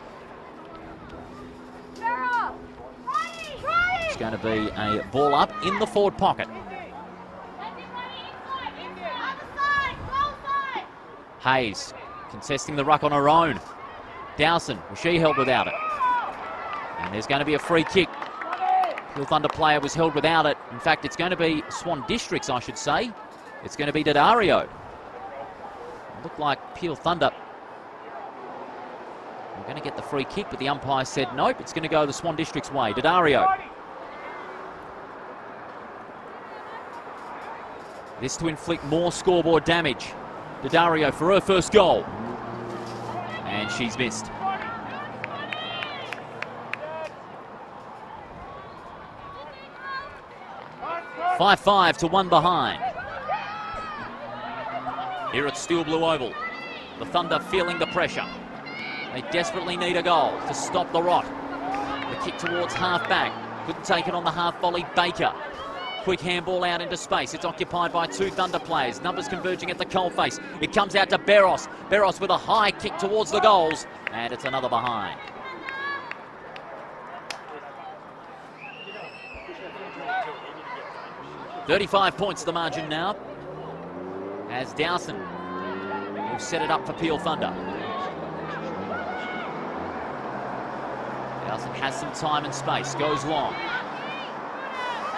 It's going to be a ball up in the forward pocket. Hayes contesting the ruck on her own. Dowson, well, she held without it. And there's going to be a free kick. Peel Thunder player was held without it. In fact, it's going to be Swan Districts, I should say. It's going to be Daddario. Looked like Peel Thunder were going to get the free kick, but the umpire said nope, it's going to go the Swan Districts way. Daddario. This to inflict more scoreboard damage. Daddario for her first goal. And she's missed. Five to 1 behind. Here at Steel Blue Oval, the Thunder feeling the pressure. They desperately need a goal to stop the rot. The kick towards half back. Couldn't take it on the half volley. Baker. Quick handball out into space. It's occupied by 2 Thunder players. Numbers converging at the coalface. It comes out to Barros. Barros with a high kick towards the goals. And it's another behind. $35 points the margin now. As Dowson will set it up for Peel Thunder. Dowson has some time and space. Goes long.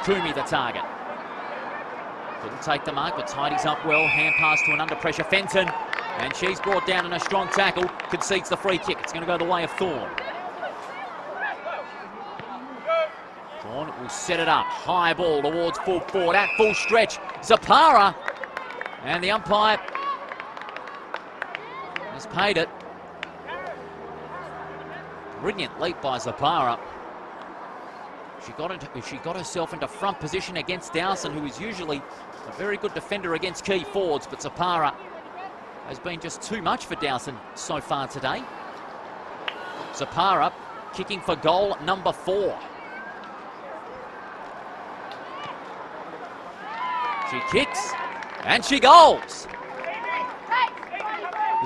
Kumi the target. Couldn't take the mark, but tidies up well. Hand pass to an under pressure Fenton. And she's brought down in a strong tackle. Concedes the free kick. It's going to go the way of Thorne. Thorne will set it up. High ball towards full forward. At full stretch. Zapara. And the umpire has paid it. Brilliant leap by Zapara. She got herself into front position against Dowson, who is usually a very good defender against key forwards, but Zapara has been just too much for Dowson so far today. Zapara kicking for goal number 4. She kicks and she goals.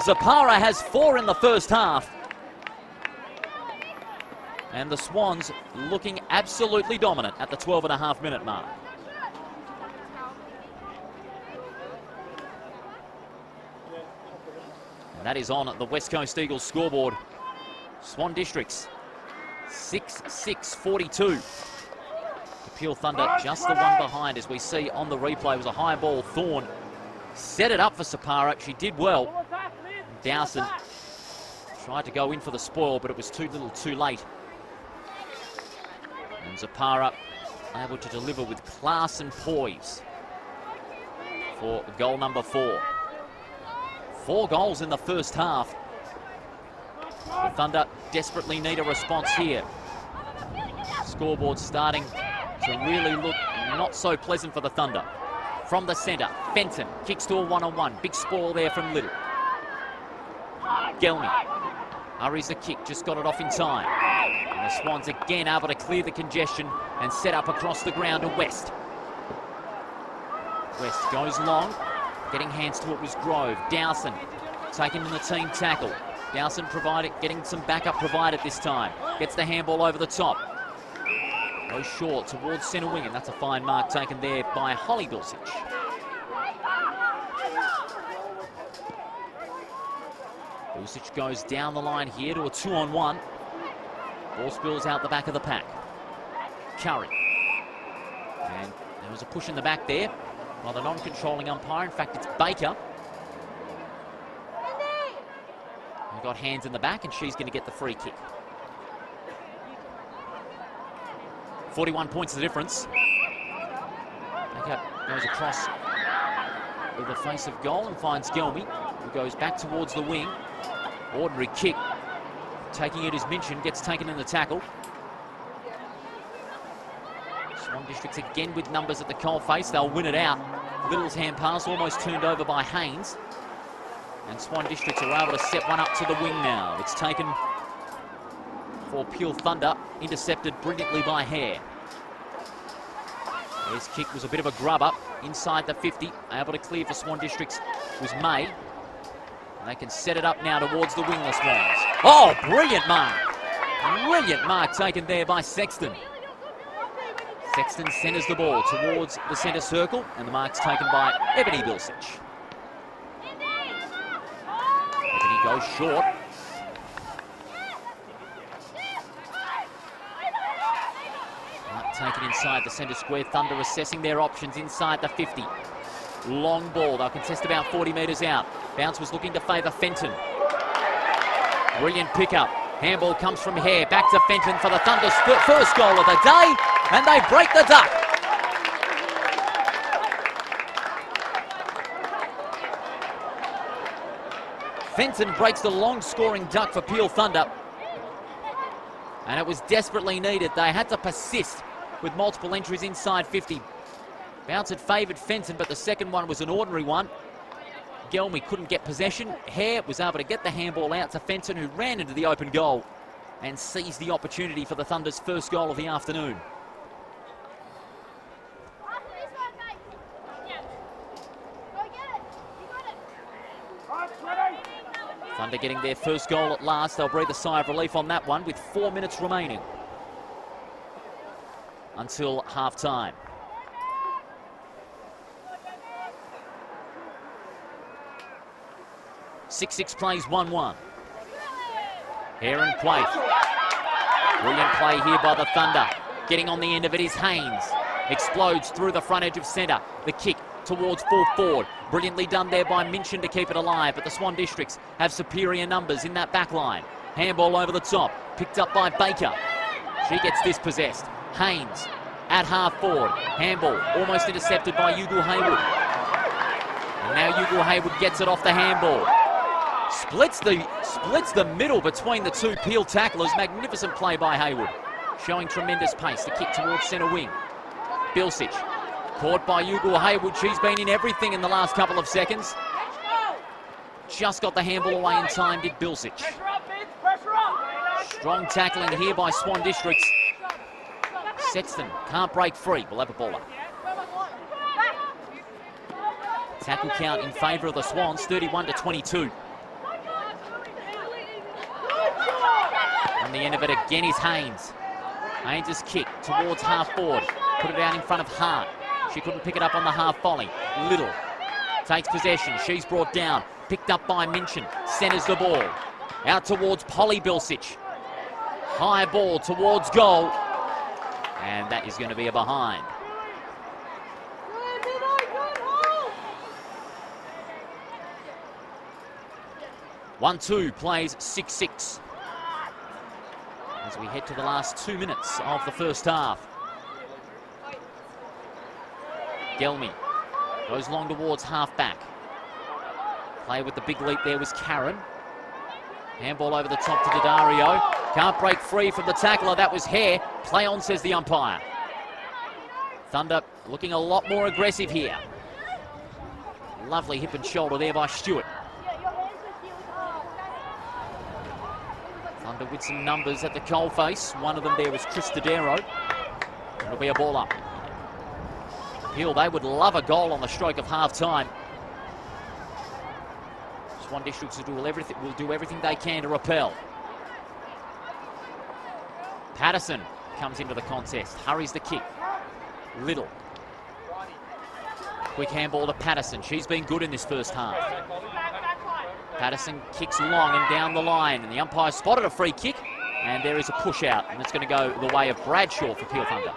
Zapara has 4 in the first half. And the Swans looking absolutely dominant at the 12.5-minute mark. And that is on the West Coast Eagles scoreboard. Swan Districts 6-6-42. The Peel Thunder just the one behind, as we see on the replay. It was a high ball. Thorne set it up for Zapara. She did well. Dowson tried to go in for the spoil, but it was too little too late. And Zapara able to deliver with class and poise for goal number 4. 4 goals in the first half. The Thunder desperately need a response here. Scoreboard starting to really look not so pleasant for the Thunder. From the centre, Fenton kicks to a 1-on-1. Big spoil there from Little. Gelmy hurries the kick, just got it off in time. And the Swans again able to clear the congestion and set up across the ground to West. West goes long, getting hands to it was Grove. Dowson taken in the team tackle. Dowson getting some backup provided this time. Gets the handball over the top. Goes short towards centre wing, and that's a fine mark taken there by Holly Bilsich. Bilsich goes down the line here to a 2-on-1. Ball spills out the back of the pack. Curry. And there was a push in the back there by the non-controlling umpire. In fact, it's Baker who got hands in the back, and she's going to get the free kick. 41 points the difference. Baker goes across with the face of goal and finds Gelmy, who goes back towards the wing. Ordinary kick. Taking it is Minchin, gets taken in the tackle. Swan Districts again with numbers at the coalface. They'll win it out. Little's hand pass almost turned over by Haynes. And Swan Districts are able to set one up to the wing now. It's taken for Peel Thunder, intercepted brilliantly by Hare. His kick was a bit of a grubber inside the 50. Able to clear for Swan Districts was May. And they can set it up now towards the wing, the Swans. Oh, brilliant mark. Brilliant mark taken there by Sexton. Sexton centres the ball towards the centre circle, and the mark's taken by Ebony Bilsich. Ebony goes short. Mark taken inside the centre square. Thunder assessing their options inside the 50. Long ball. They'll contest about 40 metres out. Bounce was looking to favour Fenton. Brilliant pickup. Handball comes from Hare. Back to Fenton for the Thunder's first goal of the day. And they break the duck. Fenton breaks the long-scoring duck for Peel Thunder. And it was desperately needed. They had to persist with multiple entries inside 50. Bounce had favoured Fenton, but the second one was an ordinary one. Gelmy couldn't get possession. Hare was able to get the handball out to Fenton, who ran into the open goal and seized the opportunity for the Thunder's first goal of the afternoon. Thunder getting their first goal at last. They'll breathe a sigh of relief on that one with 4 minutes remaining until half-time. Six plays 1-1. Hare and Quaife. Brilliant play here by the Thunder. Getting on the end of it is Haynes. Explodes through the front edge of centre. The kick towards full forward. Brilliantly done there by Minchin to keep it alive, but the Swan Districts have superior numbers in that back line. Handball over the top, picked up by Baker. She gets dispossessed. Haynes at half forward. Handball almost intercepted by Ugal Haywood. And now Ugal Haywood gets it off the handball. Splits the middle between the two Peel tacklers. Magnificent play by Haywood. Showing tremendous pace. The kick towards centre wing. Bilsich. Caught by Ugal Haywood. She's been in everything in the last couple of seconds. Just got the handball away in time, did Bilsich. Strong tackling here by Swan Districts. Sexton can't break free. We'll have a ball up. Tackle count in favour of the Swans, 31-22. On the end of it again is Haynes. Haynes' kick towards half forward. Put it out in front of Hart. She couldn't pick it up on the half volley. Little takes possession. She's brought down. Picked up by Minchin. Centres the ball. Out towards Polly Bilsich. High ball towards goal. And that is going to be a behind. One-two plays 6-6. As we head to the last 2 minutes of the first half. Gelmy goes long towards half-back. Play with the big leap there was Karen. Handball over the top to Daddario. Can't break free from the tackler. That was Hare. Play on, says the umpire. Thunder looking a lot more aggressive here. Lovely hip and shoulder there by Stewart. Thunder with some numbers at the coalface. One of them there was Chris Daddario. It'll be a ball up. Peel, they would love a goal on the stroke of half-time. Swan Districts will do everything they can to repel. Patterson comes into the contest, hurries the kick. Little. Quick handball to Patterson. She's been good in this first half. Patterson kicks long and down the line, and the umpire spotted a free kick, and there is a push out, and it's going to go the way of Bradshaw for Peel Thunder.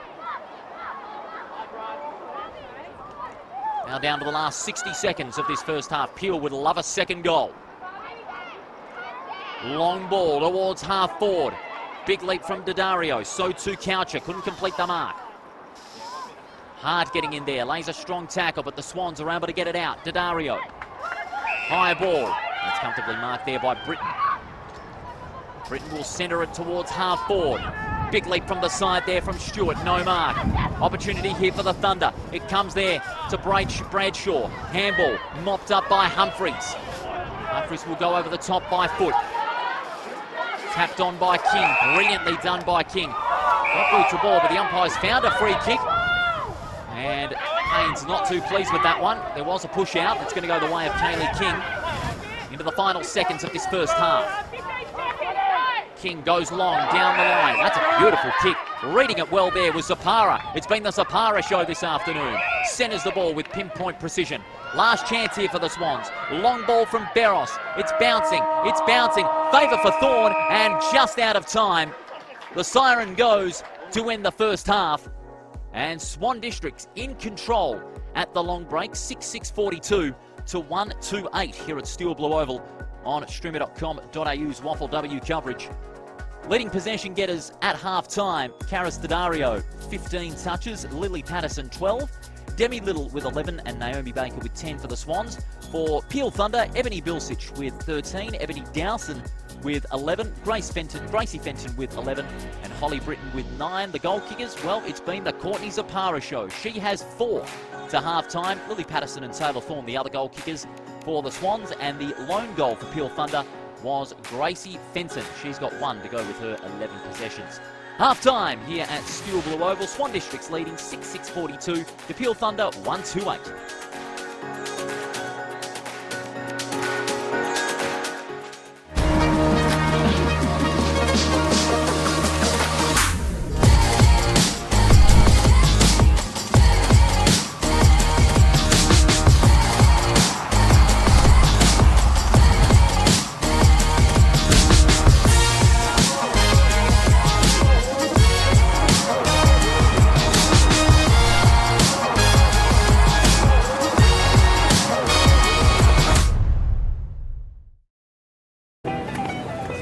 Now down to the last 60 seconds of this first half. Peel would love a second goal. Long ball towards half forward. Big leap from Daddario. So too Coucher. Couldn't complete the mark. Hart getting in there. Lays a strong tackle, but the Swans are able to get it out. Daddario. High ball. That's comfortably marked there by Britton. Britain will centre it towards half forward. Big leap from the side there from Stewart, no mark. Opportunity here for the Thunder. It comes there to Bradshaw. Handball mopped up by Humphries. Humphries will go over the top by foot. Tapped on by King, brilliantly done by King. Not good to ball, but the umpire's found a free kick. And Haynes not too pleased with that one. There was a push out. It's going to go the way of Kaylee King into the final seconds of this first half. King goes long down the line. That's a beautiful kick. Reading it well there was Zapara. It's been the Zapara show this afternoon. Centres the ball with pinpoint precision. Last chance here for the Swans. Long ball from Barros. It's bouncing. It's bouncing. Favour for Thorne and just out of time. The siren goes to end the first half. And Swan Districts in control at the long break. 6-6-42 to 1-2-8 here at Steel Blue Oval on streamer.com.au's WAFLW coverage. Leading possession getters at half-time, Karis Daddario, 15 touches, Lily Patterson, 12, Demi Little with 11, and Naomi Baker with 10 for the Swans. For Peel Thunder, Ebony Bilsich with 13, Ebony Dowson with 11, Gracie Fenton with 11, and Holly Britton with 9. The goal kickers, well, it's been the Courtney Zapara show. She has 4 to half-time. Lily Patterson and Taylor Thorne, the other goal kickers for the Swans, and the lone goal for Peel Thunder was Gracie Fenton. She's got 1 to go with her 11 possessions. Half-time here at Steel Blue Oval. Swan Districts leading 6-6-42 to Peel Thunder 1-2-8.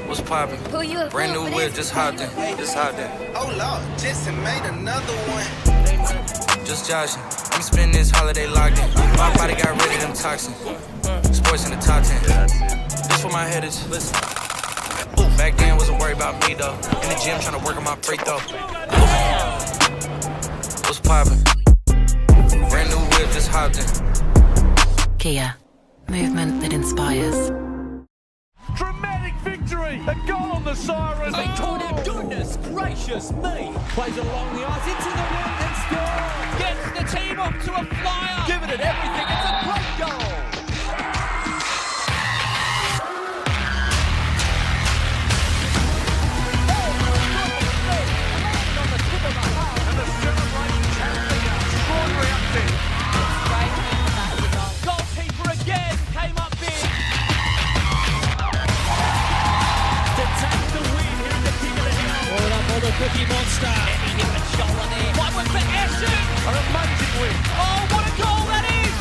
What's poppin'? Brand new whip, just hopped in. Oh Lord, Jetson made another one. Just joshing. I'm spending this holiday locked in. My body got rid of them toxins. Sports in the top 10. This for my headers. Listen. Ooh, back then wasn't worried about me though. In the gym trying to work on my free throw. What's poppin'? Brand new whip, just hopped in. Kia, movement that inspires. Dramatic victory! A goal on the siren! Oh, goodness gracious me! Plays along the ice into the wind and scores! Gets the team up to a flyer! Giving it everything, it's a great goal! And the celebrations have begun. Extraordinary acting. Goalkeeper again came up big! The Cookie Monster. He hit the shoulder there. One was for Ashton. An amazing win. Oh, what a goal that is!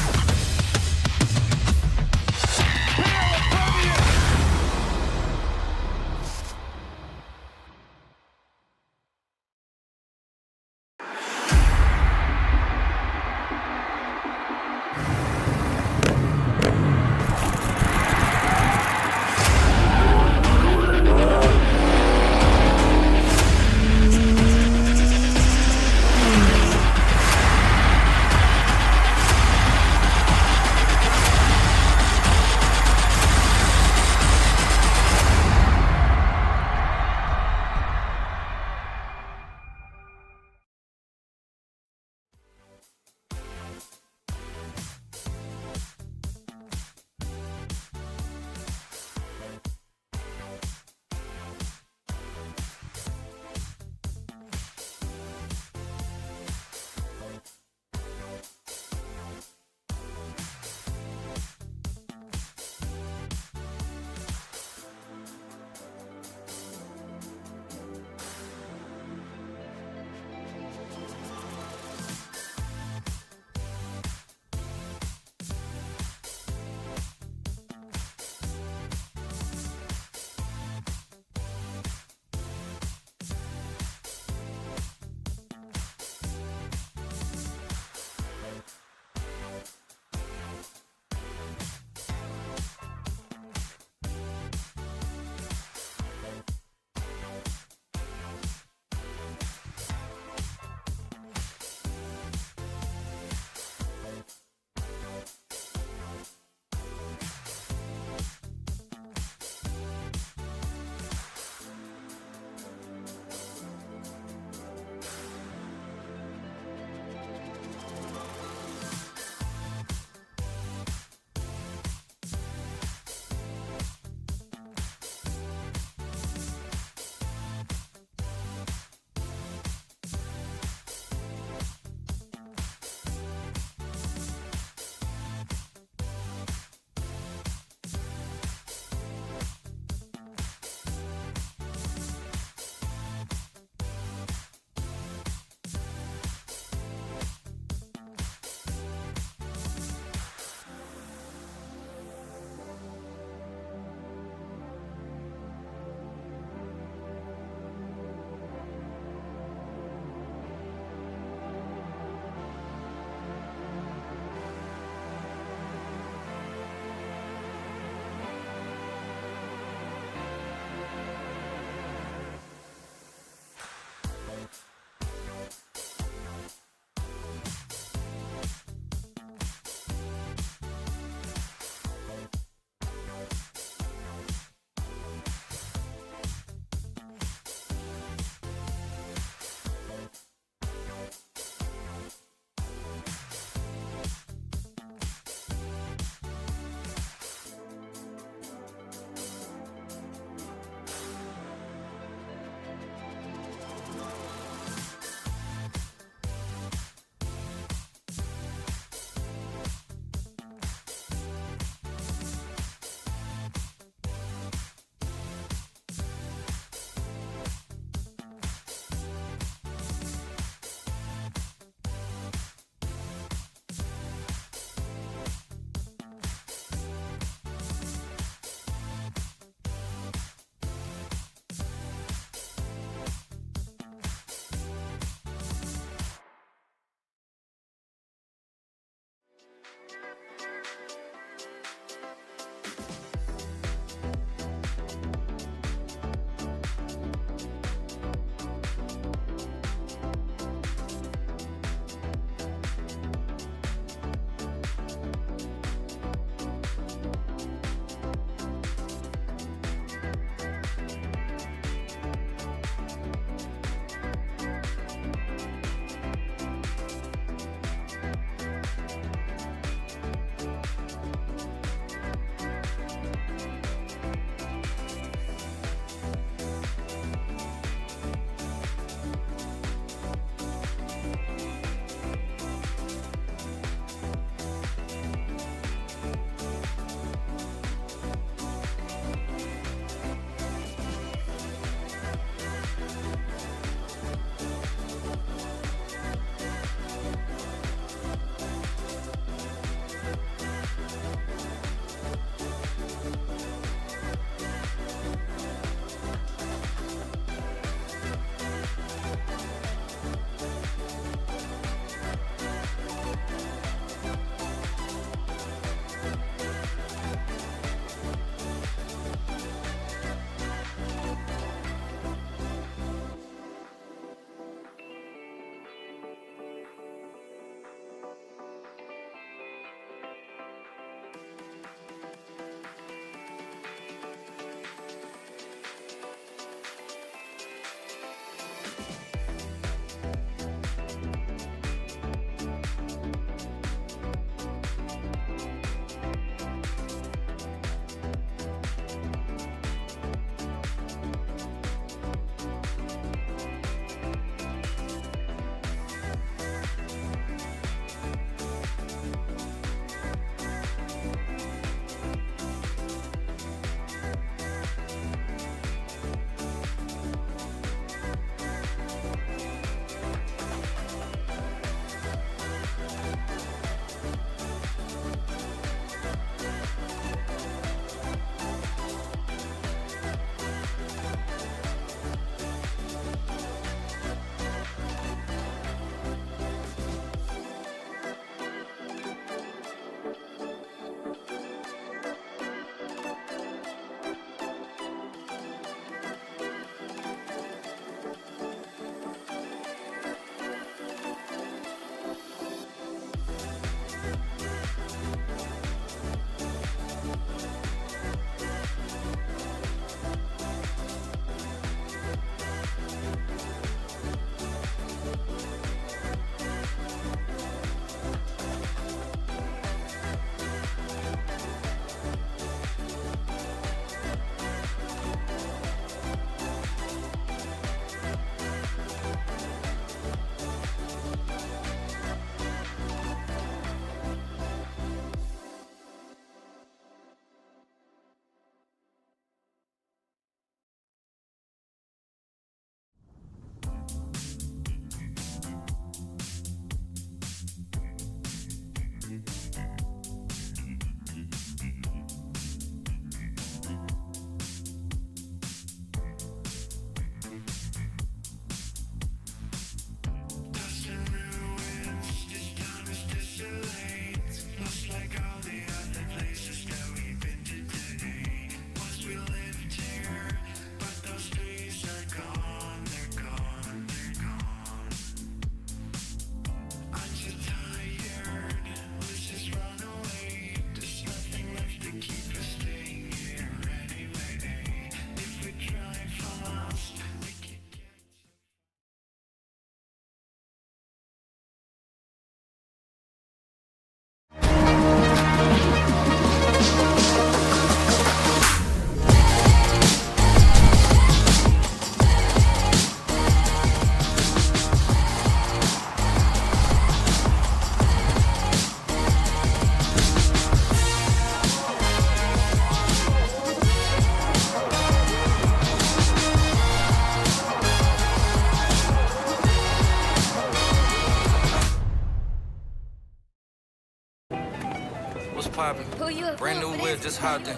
Boy, you a Brand new whip, just hopped in.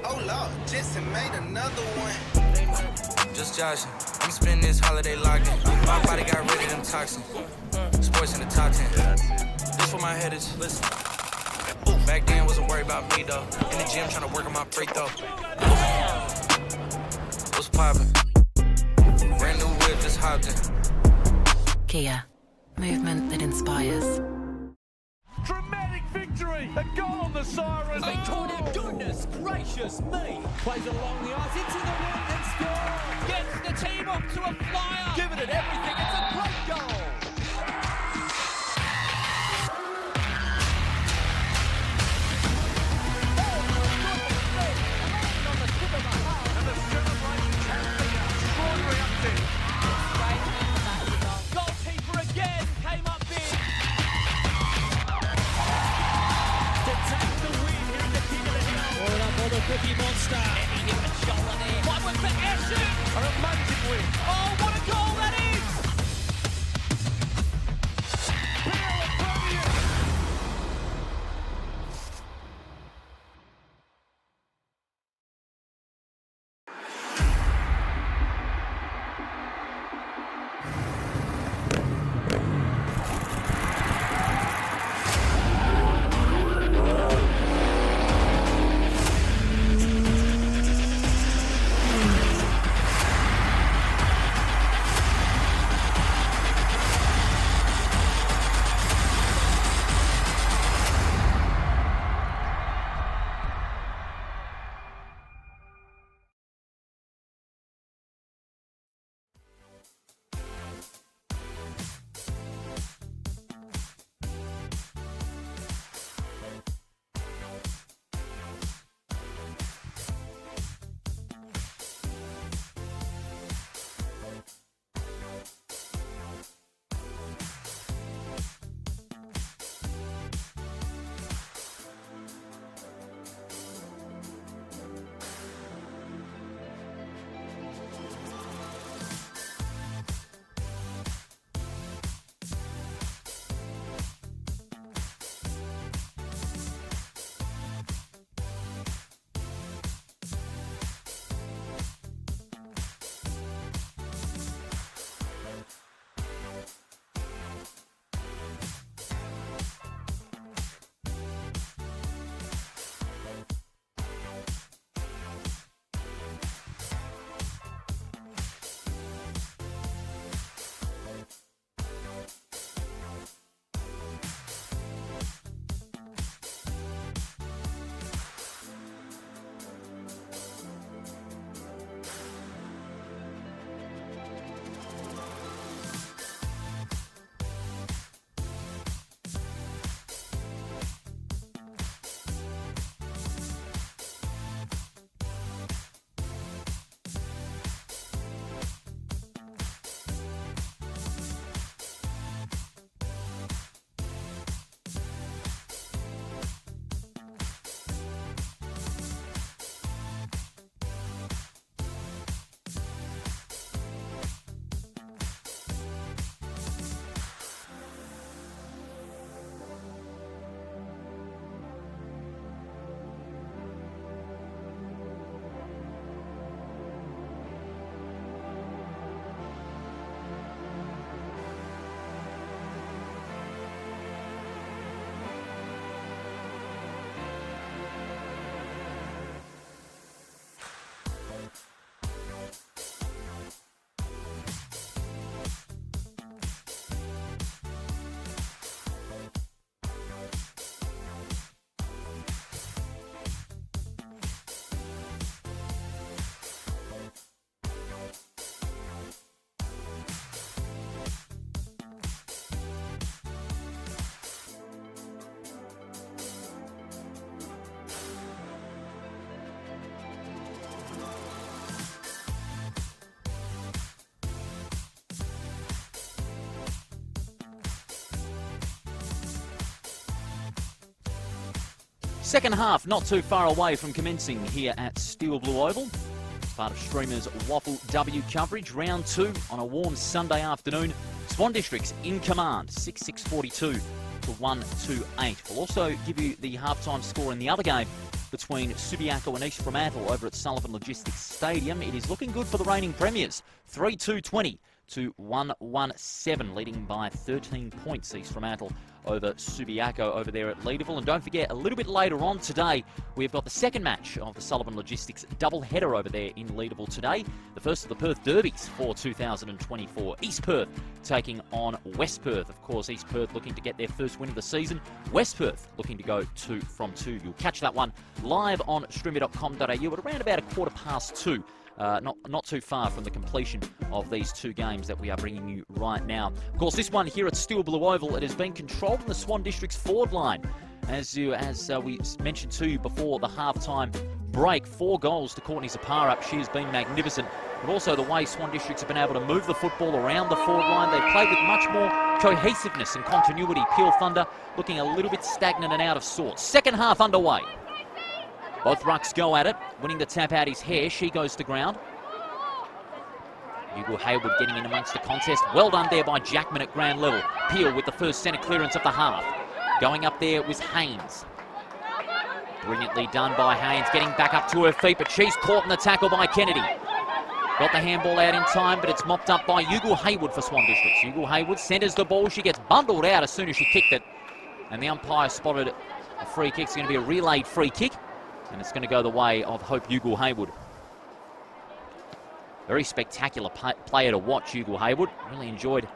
Oh Lord, Jetson made another one. Just joshing. I'm spending this holiday locked in. My body got rid of them toxins. Sports in the top 10. This for my headers. Listen. Ooh, back then wasn't worried about me though. In the gym trying to work on my free throw. What's poppin'? Brand new whip, just hopped in. Kia, movement that inspires. Dramatic victory. A goal on the siren. Oh, goodness gracious me. Plays along the ice into the wind and scores. Gets the team off to a flyer. Giving it everything. It's a great goal. And the celebrations have begun. Extraordinary acting. Goalkeeper again came up big. To take the win here in the King of the Hill. Brought it up on the Cookie Monster. Any different shoulder there. One with the Eshin. An amazing win. Oh, what a goal that is! Pure and brilliant. Second half not too far away from commencing here at Steel Blue Oval. As part of Streamer's WAFLW coverage, round 2 on a warm Sunday afternoon. Swan District's in command, 6-6-42 to 1-8. We'll also give you the halftime score in the other game between Subiaco and East Fremantle over at Sullivan Logistics Stadium. It is looking good for the reigning premiers. 3-2-20 to 1-17, leading by 13 points, East Fremantle over Subiaco over there at Leederville. And don't forget, a little bit later on today, we've got the second match of the Sullivan Logistics double-header over there in Leederville today. The first of the Perth Derbies for 2024. East Perth taking on West Perth. Of course, East Perth looking to get their first win of the season. West Perth looking to go 2 from 2. You'll catch that one live on streamer.com.au at around about 2:15. Not too far from the completion of these two games that we are bringing you right now. Of course, this one here at Steel Blue Oval, it has been controlled in the Swan District's forward line. As we mentioned to you before the halftime break, 4 goals to Courtney Zaparup. She has been magnificent. But also the way Swan Districts have been able to move the football around the forward line. They've played with much more cohesiveness and continuity. Peel Thunder looking a little bit stagnant and out of sorts. Second half underway. Both rucks go at it, winning the tap out his hair. She goes to ground. Hugo Hayward getting in amongst the contest. Well done there by Jackman at ground level. Peel with the first centre clearance of the half. Going up there was Haynes. Brilliantly done by Haynes, getting back up to her feet, but she's caught in the tackle by Kennedy. Got the handball out in time, but it's mopped up by Hugo Hayward for Swan Districts. Hugo Hayward centres the ball. She gets bundled out as soon as she kicked it. And the umpire spotted a free kick. It's going to be a relayed free kick. And it's going to go the way of Hope Hugo Hayward. Very spectacular player to watch, Hugo Hayward. Really enjoyed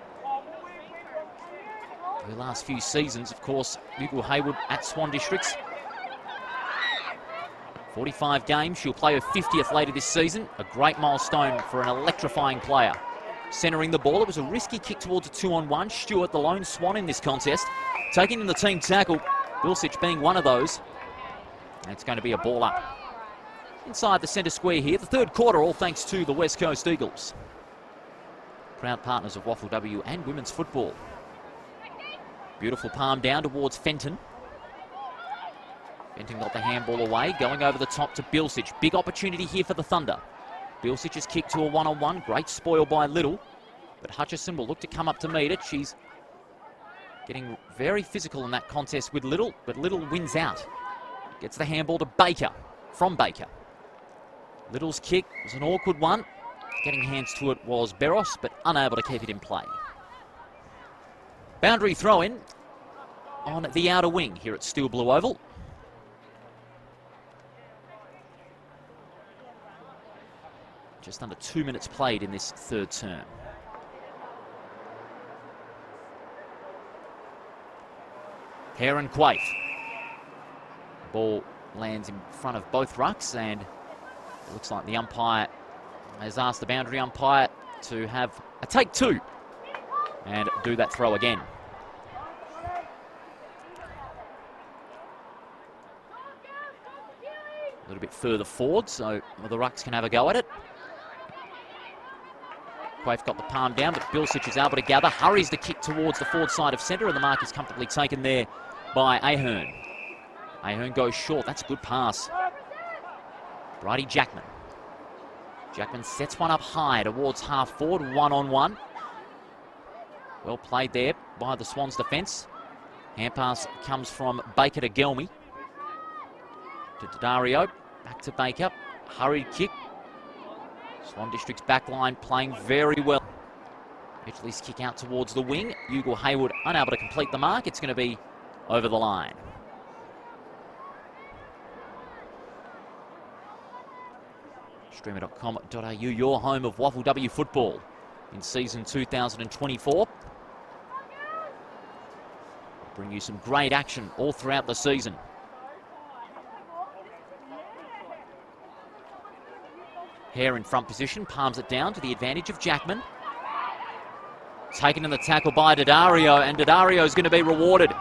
her last few seasons. Of course, Hugo Hayward at Swan Districts. 45 games. She'll play her 50th later this season. A great milestone for an electrifying player. Centering the ball. It was a risky kick towards a 2-on-1. Stewart, the lone Swan in this contest. Taking in the team tackle. Bilsich being one of those. And it's going to be a ball up inside the centre square here. The third quarter, all thanks to the West Coast Eagles. Proud partners of WAFLW and women's football. Beautiful palm down towards Fenton. Fenton got the handball away, going over the top to Bilsich. Big opportunity here for the Thunder. Bilsich's kick to a 1-on-1. Great spoil by Little. But Hutchison will look to come up to meet it. She's getting very physical in that contest with Little, but Little wins out. Gets the handball to Baker, from Baker. Little's kick was an awkward one. Getting hands to it was Beros, but unable to keep it in play. Boundary throw-in on the outer wing here at Steel Blue Oval. Just under 2 minutes played in this third term. Hare and Quaife. Ball lands in front of both rucks, and it looks like the umpire has asked the boundary umpire to have a take 2 and do that throw again. A little bit further forward, so the rucks can have a go at it. Quaife got the palm down, but Bilsich is able to gather, hurries the kick towards the forward side of centre, and the mark is comfortably taken there by Ahern. Ahern goes short. That's a good pass. Bridie Jackman. Jackman sets one up high towards half forward. 1-on-1. Well played there by the Swans defence. Hand pass comes from Baker to Gelmy. To Daddario. Back to Baker. Hurried kick. Swan District's back line playing very well. Edgley's kick out towards the wing. Hugo Hayward unable to complete the mark. It's going to be over the line. Streamer.com.au, your home of WAFLW football in season 2024. Bring you some great action all throughout the season. Hare in front position, palms it down to the advantage of Jackman. Taken in the tackle by Daddario, and Daddario is going to be rewarded.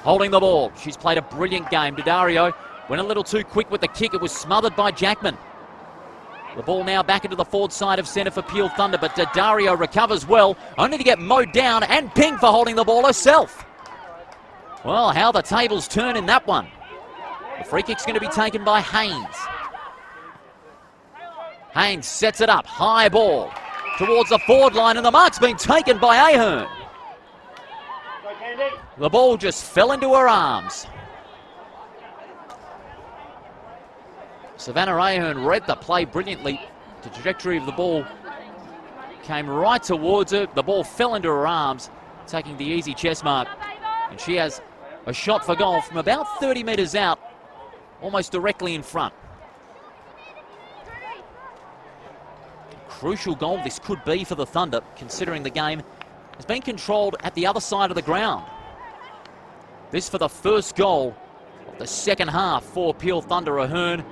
Holding the ball. She's played a brilliant game. Daddario went a little too quick with the kick. It was smothered by Jackman. The ball now back into the forward side of centre for Peel Thunder, but Daddario recovers well, only to get mowed down and pinged for holding the ball herself. Well, how the tables turn in that one. The free kick's going to be taken by Haynes. Haynes sets it up, high ball towards the forward line, and the mark's been taken by Ahern. The ball just fell into her arms. Savannah Ahern read the play brilliantly. The trajectory of the ball came right towards her. The ball fell into her arms, taking the easy chest mark. And she has a shot for goal from about 30 metres out, almost directly in front. Crucial goal this could be for the Thunder, considering the game has been controlled at the other side of the ground. This for the first goal of the second half for Peel Thunder. Ahern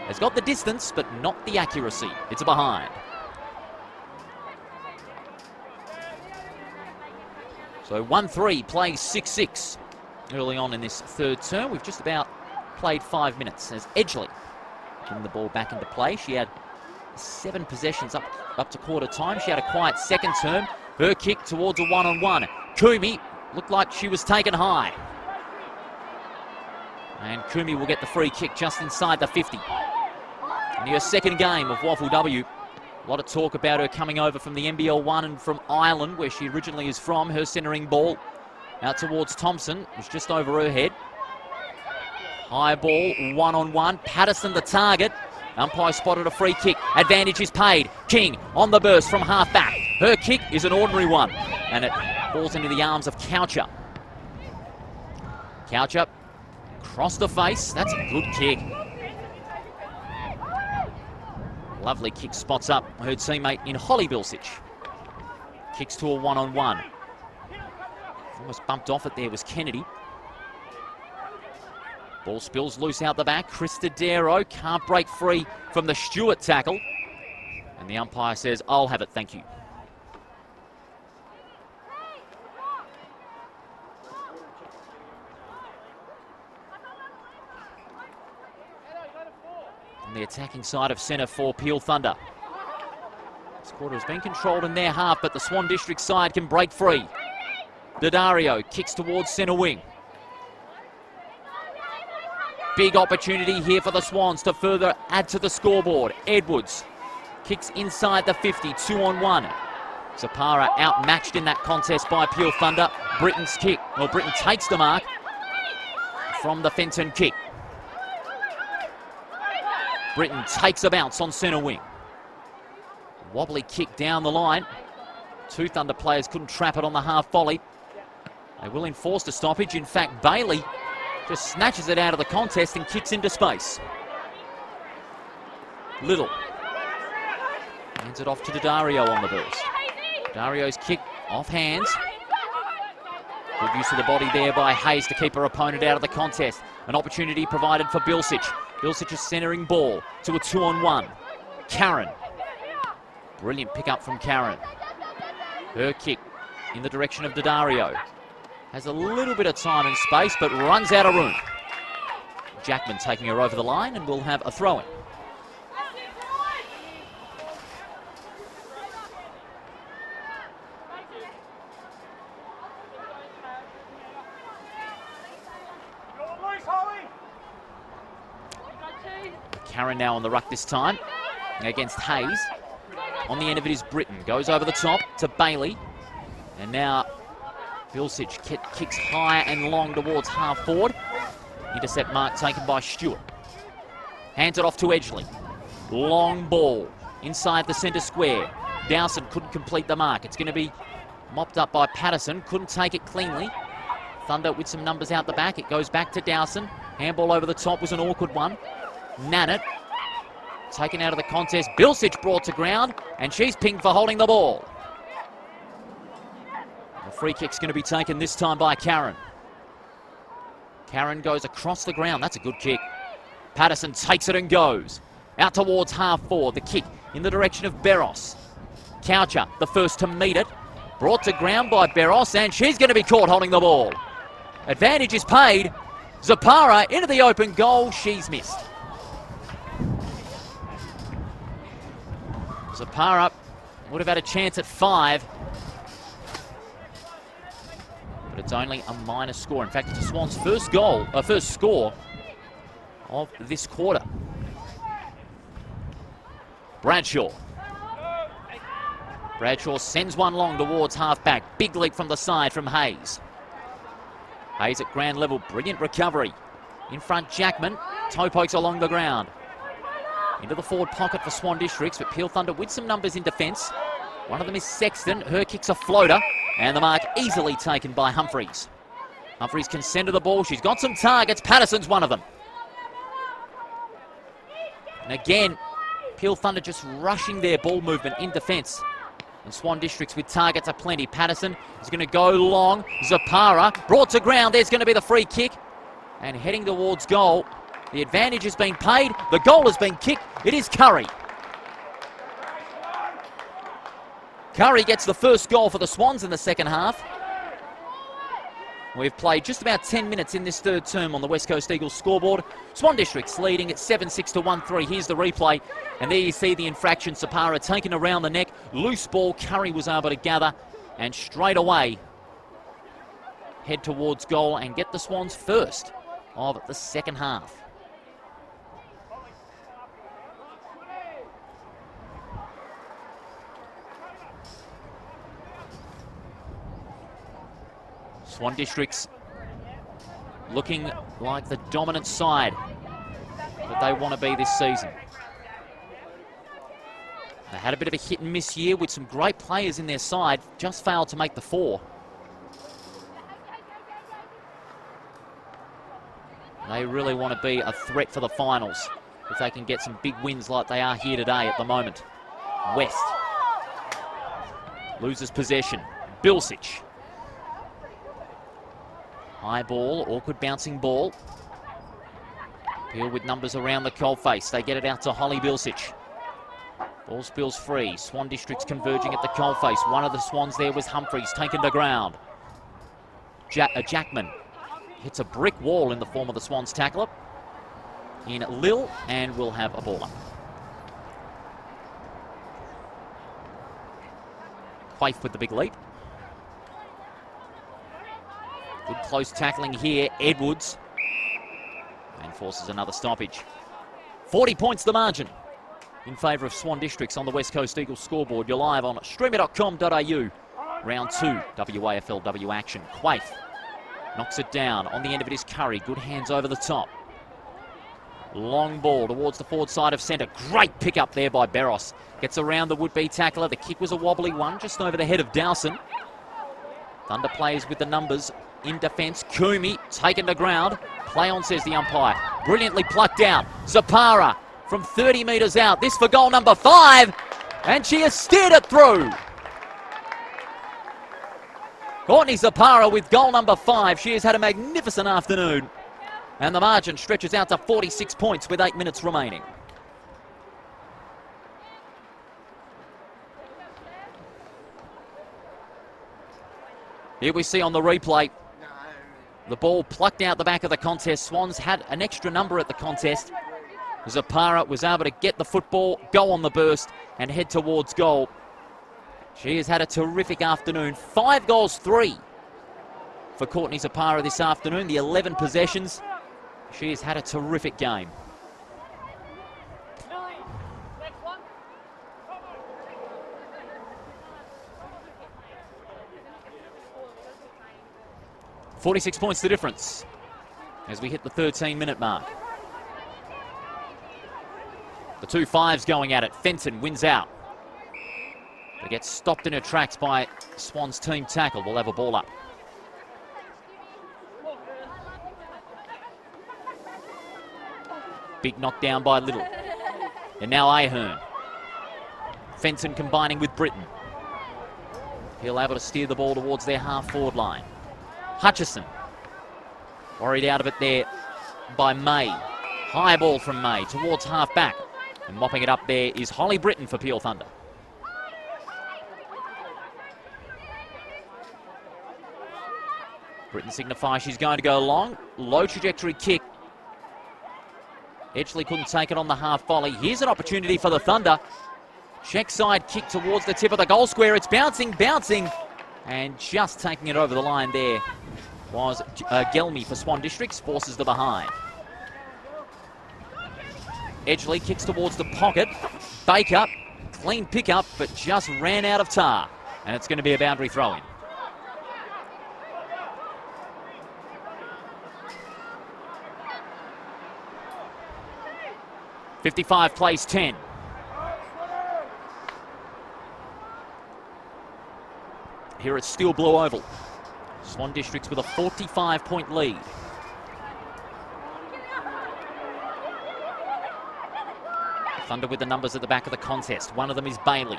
has got the distance, but not the accuracy. It's a behind. So 1-3 plays 6-6 early on in this third term. We've just about played 5 minutes as Edgley getting the ball back into play. She had 7 possessions up to quarter time. She had a quiet second term. Her kick towards a one-on-one. Kumi looked like she was taken high. And Kumi will get the free kick just inside the 50. In her second game of WAFLW. A lot of talk about her coming over from the NBL 1 and from Ireland, where she originally is from. Her centering ball out towards Thompson. It was just over her head. High ball, one-on-one. Patterson the target. Umpire spotted a free kick. Advantage is paid. King on the burst from half back. Her kick is an ordinary one. And it falls into the arms of Coucher. Coucher across the face. That's a good kick. Lovely kick, spots up her teammate in Holly Bilsich. Kicks to a one-on-one. Almost bumped off it there was Kennedy. Ball spills loose out the back. Krista Darrow can't break free from the Stewart tackle. And the umpire says, I'll have it, thank you. On the attacking side of centre for Peel Thunder. This quarter has been controlled in their half, but the Swan District side can break free. Daddario kicks towards centre wing. Big opportunity here for the Swans to further add to the scoreboard. Edwards kicks inside the 50, 2-on-1. Zapara outmatched in that contest by Peel Thunder. Britton's kick, well, Britton takes the mark from the Fenton kick. Britton takes a bounce on centre wing. Wobbly kick down the line. 2 Thunder players couldn't trap it on the half volley. They will enforce the stoppage. In fact, Bailey just snatches it out of the contest and kicks into space. Little hands it off to Daddario on the burst. Dario's kick off hands. Good use of the body there by Hayes to keep her opponent out of the contest. An opportunity provided for Bilsich. Bilsich's centering ball to a 2-on-1. Karen. Brilliant pick up from Karen. Her kick in the direction of Daddario. Has a little bit of time and space, but runs out of room. Jackman taking her over the line, and will have a throw-in. Karen now on the ruck this time against Hayes. On the end of it is Britton. Goes over the top to Bailey. And now Bilsich kicks high and long towards half forward. Intercept mark taken by Stewart. Hands it off to Edgley. Long ball inside the centre square. Dowson couldn't complete the mark. It's going to be mopped up by Patterson. Couldn't take it cleanly. Thunder with some numbers out the back. It goes back to Dowson. Handball over the top was an awkward one. Nannett taken out of the contest. Bilsich brought to ground, and she's pinged for holding the ball. The free kick's going to be taken this time by Karen. Karen goes across the ground. That's a good kick. Patterson takes it and goes. Out towards half forward. The kick in the direction of Beros. Coucher, the first to meet it. Brought to ground by Beros, and she's going to be caught holding the ball. Advantage is paid. Zapara into the open goal. She's missed. Zapara would have had a chance at 5. But it's only a minor score. In fact, it's the Swans' first score of this quarter. Bradshaw. Bradshaw sends one long towards half-back. Big leap from the side from Hayes. Hayes at ground level, brilliant recovery. In front, Jackman, toe pokes along the ground. Into the forward pocket for Swan Districts, but Peel Thunder with some numbers in defence. One of them is Sexton, her kick's a floater, and the mark easily taken by Humphreys. Humphreys can send her the ball, she's got some targets, Patterson's one of them. And again, Peel Thunder just rushing their ball movement in defence. And Swan Districts with targets aplenty. Patterson is going to go long. Zapara brought to ground. There's going to be the free kick. And heading towards goal. The advantage has been paid. The goal has been kicked. It is Curry. Curry gets the first goal for the Swans in the second half. We've played just about 10 minutes in this third term on the West Coast Eagles scoreboard. Swan Districts leading at 7-6 to 1-3. Here's the replay. And there you see the infraction. Sapara taken around the neck. Loose ball. Curry was able to gather. And straight away head towards goal and get the Swans first of the second half. Swan Districts looking like the dominant side that they want to be this season. They had a bit of a hit and miss year with some great players in their side, just failed to make the four. They really want to be a threat for the finals if they can get some big wins like they are here today at the moment. West loses possession. Bilsic. High ball, awkward bouncing ball. Peel with numbers around the coalface. They get it out to Holly Bilsic. Ball spills free. Swan Districts converging at the coalface. One of the Swans there was Humphreys, taken to ground. Jackman hits a brick wall in the form of the Swans tackler in Lil, and will have a ball up. Quaife with the big leap. Good close tackling here, Edwards. And forces another stoppage. 40 points the margin in favour of Swan Districts on the West Coast Eagles scoreboard. You're live on streamer.com.au. Round 2, WAFLW action. Quaife knocks it down. On the end of it is Curry. Good hands over the top. Long ball towards the forward side of centre. Great pick up there by Barros. Gets around the would-be tackler. The kick was a wobbly one, just over the head of Dowson. Thunder plays with the numbers in defence. Kumi taken to ground. Play on, says the umpire. Brilliantly plucked out. Zapara from 30 metres out. This for goal number 5. And she has steered it through. Courtney Zapara with goal number 5. She has had a magnificent afternoon. And the margin stretches out to 46 points with 8 minutes remaining. Here we see on the replay, the ball plucked out the back of the contest. Swans had an extra number at the contest. Zapara was able to get the football, go on the burst, and head towards goal. She has had a terrific afternoon. 5 goals, 3 for Courtney Zapara this afternoon. The 11 possessions. She has had a terrific game. $46 points the difference as we hit the 13-minute mark. The 2 5s going at it. Fenton wins out. They get stopped in her tracks by Swan's team tackle. We'll have a ball up. Big knockdown by Little. And now Ahern. Fenton combining with Britton. He'll able to steer the ball towards their half-forward line. Hutchison. Worried out of it there by May. High ball from May towards half-back. And mopping it up there is Holly Britton for Peel Thunder. Britton signifies she's going to go long. Low trajectory kick. Edgley couldn't take it on the half volley. Here's an opportunity for the Thunder. Check side kick towards the tip of the goal square. It's bouncing. And just taking it over the line there was Gelmy for Swan Districts. Forces the behind. Edgley kicks towards the pocket. Baker, clean pickup, but just ran out of tar. And it's going to be a boundary throw-in. 55 plays 10. Here at Steel Blue Oval. Swan Districts with a 45-point lead. Thunder with the numbers at the back of the contest. One of them is Bailey.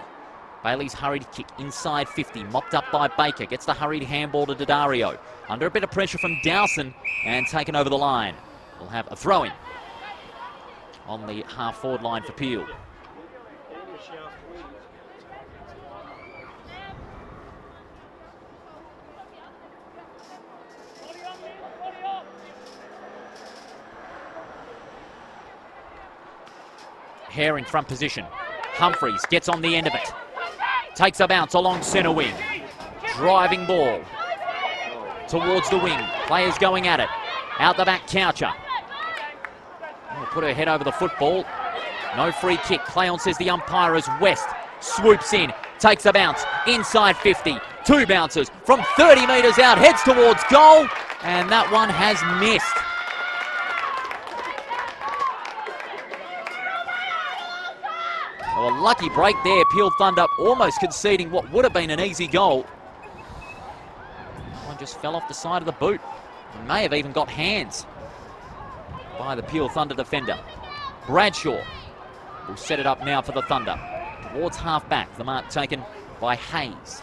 Bailey's hurried kick inside 50, mopped up by Baker. Gets the hurried handball to Daddario. Under a bit of pressure from Dowson and taken over the line. We'll have a throw-in on the half-forward line for Peel. Hare in front position. Humphreys gets on the end of it. Takes a bounce along centre wing. Driving ball towards the wing. Players going at it. Out the back, Coucher. Put her head over the football. No free kick. Play on, says the umpire, as West swoops in. Takes a bounce. Inside 50. 2 bounces from 30 metres out. Heads towards goal. And that one has missed. A lucky break there. Peel Thunder almost conceding what would have been an easy goal. One just fell off the side of the boot. He may have even got hands by the Peel Thunder defender. Bradshaw will set it up now for the Thunder. Towards half-back, the mark taken by Hayes.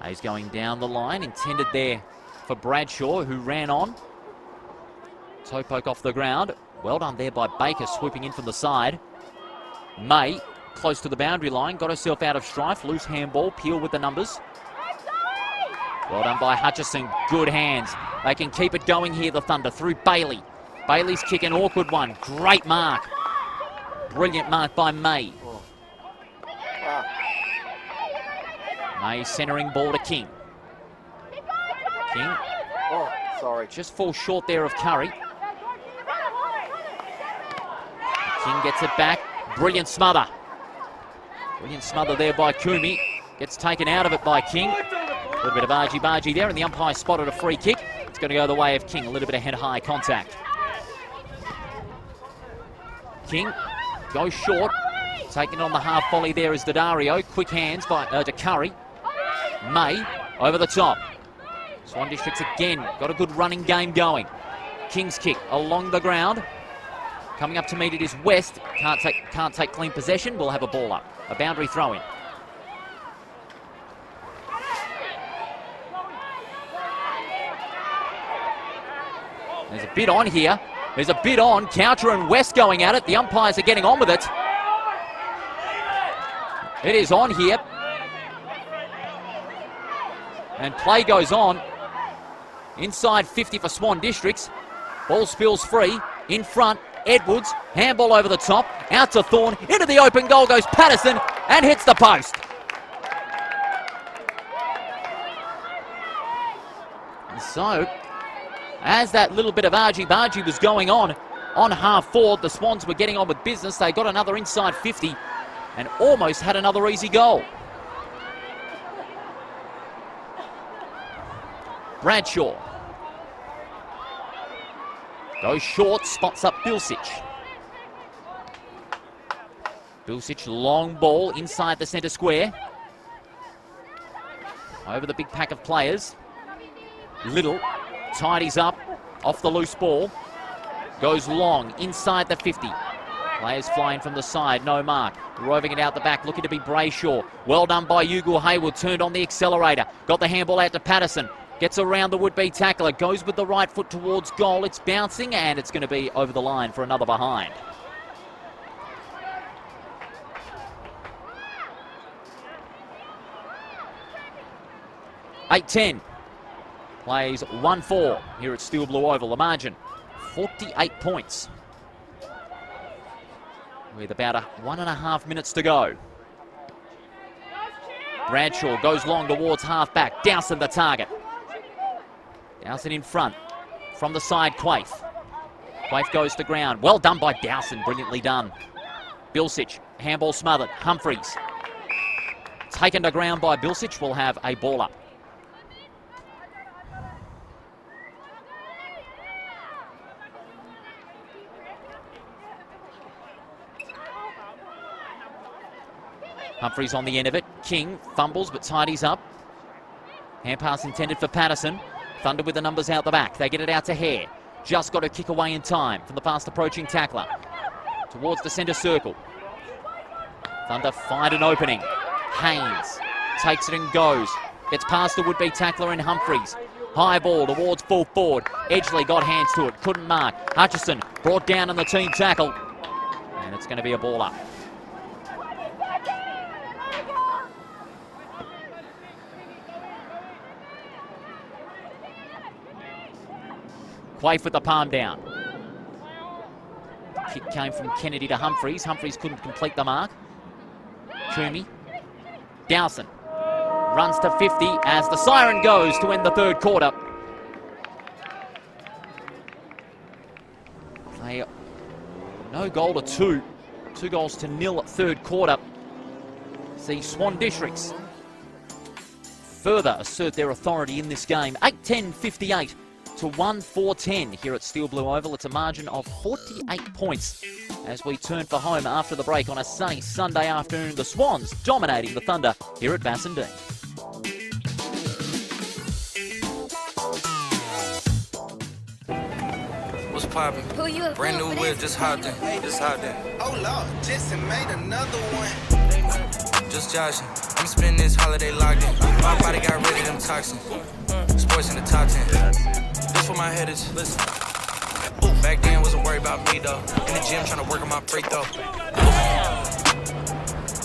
Hayes going down the line, intended there for Bradshaw, who ran on. Toe poke off the ground. Well done there by Baker, swooping in from the side. May, close to the boundary line, got herself out of strife. Loose handball, Peel with the numbers. Well done by Hutchison, good hands. They can keep it going here, the Thunder, through Bailey. Bailey's kick, an awkward one. Great mark. Brilliant mark by May. May centering ball to King. King. Just falls short there of Curry. King gets it back. Brilliant smother. Brilliant smother there by Kumi. Gets taken out of it by King. A little bit of argy-bargy there, and the umpire spotted a free kick. It's going to go the way of King. A little bit of head-high contact. King goes short. Taking on the half volley there is Daddario. Quick hands by to Curry. May over the top. Swan Districts again got a good running game going. King's kick along the ground. Coming up to meet it is West. Can't take clean possession. We'll have a ball up. A boundary throw-in. There's a bit on here. There's a bit on. Coucher and West going at it. The umpires are getting on with it. It is on here. And play goes on. Inside 50 for Swan Districts. Ball spills free. In front, Edwards. Handball over the top. Out to Thorne. Into the open goal goes Patterson and hits the post. And so, as that little bit of argy-bargy was going on half forward, the Swans were getting on with business. They got another inside 50 and almost had another easy goal. Bradshaw goes short, spots up Bilsich. Bilsich, long ball inside the centre square. Over the big pack of players. Little tidies up off the loose ball. Goes long inside the 50. Players flying from the side, no mark. Roving it out the back, looking to be Brayshaw. Well done by Ugo Hayward, turned on the accelerator. Got the handball out to Patterson. Gets around the would-be tackler, goes with the right foot towards goal. It's bouncing and it's going to be over the line for another behind. (8-10). Plays 1-4 here at Steel Blue Oval. The margin, 48 points. With about 1.5 minutes to go. Bradshaw goes long towards half-back. Dowson the target. Dowson in front. From the side, Quaife. Quaife goes to ground. Well done by Dowson. Brilliantly done. Bilsich. Handball smothered. Humphreys. Taken to ground by Bilsich. Will have a ball up. Humphries on the end of it. King fumbles but tidies up. Hand pass intended for Patterson. Thunder with the numbers out the back. They get it out to Hare. Just got to kick away in time from the fast approaching tackler. Towards the centre circle. Thunder find an opening. Haynes takes it and goes. Gets past the would-be tackler in Humphries. High ball towards full forward. Edgley got hands to it. Couldn't mark. Hutchison brought down on the team tackle. And it's going to be a ball up. Quaife with the palm down. Kick came from Kennedy to Humphries. Humphries couldn't complete the mark. Toomey. Dowson runs to 50 as the siren goes to end the third quarter. They no goal to 2. 2 goals to 0 at third quarter. See Swan Districts further assert their authority in this game. 8-10-58 to 1-4-10 here at Steel Blue Oval. It's a margin of 48 points as we turn for home after the break on a sunny Sunday afternoon. The Swans dominating the Thunder here at Bassendean. What's poppin'? Brand new whip, just hopped in. Oh Lord, Jetson made another one. Just joshing. I'm spending this holiday locked in. My body got rid of them toxins. Sports in the top 10. This for my head is, listen. Back then wasn't worried about me though. In the gym trying to work on my free throw.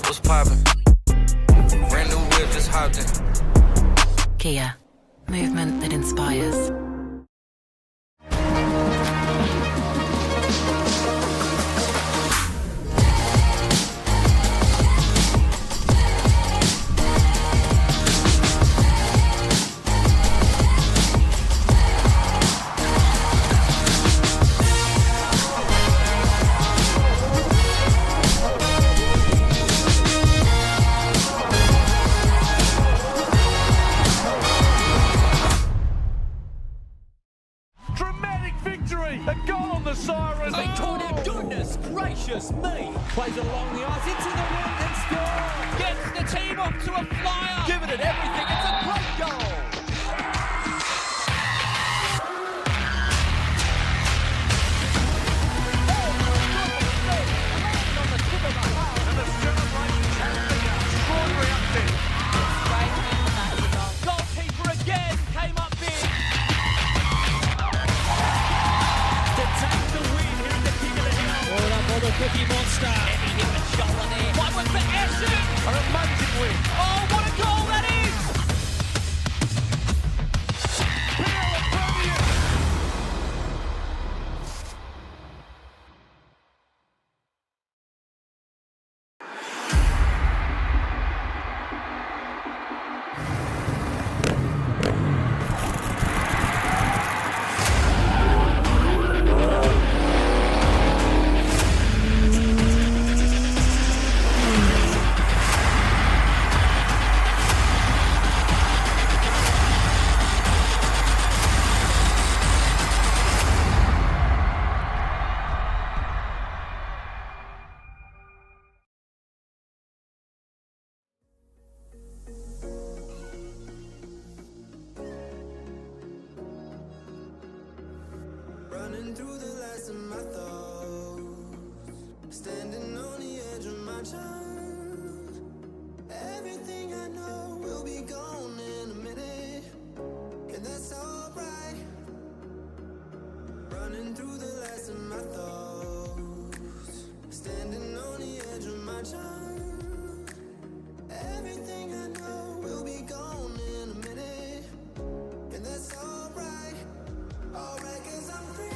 What's poppin'? Brand new whip, just hopped in. Kia, movement that inspires. A goal on the siren. They called out, goodness gracious me. Plays it along the ice into the net and scores. Gets the team off to a flyer. Giving it everything. It's a great goal. And the celebration carried the extraordinary upset. Goalkeeper again came up big. To take the win here at the King of the Hill. Brought up by the Cookie Monster. Heavy hit the shoulder there. One was for Essen. An amazing win. Oh, what a goal that is! Pierre Premier. Running through the last of my thoughts, standing on the edge of my time. Everything I know will be gone in a minute, and that's alright. Running through the last of my thoughts, standing on the edge of my time. Everything I know will be gone in a minute, and that's alright. Alright, 'cause I'm free.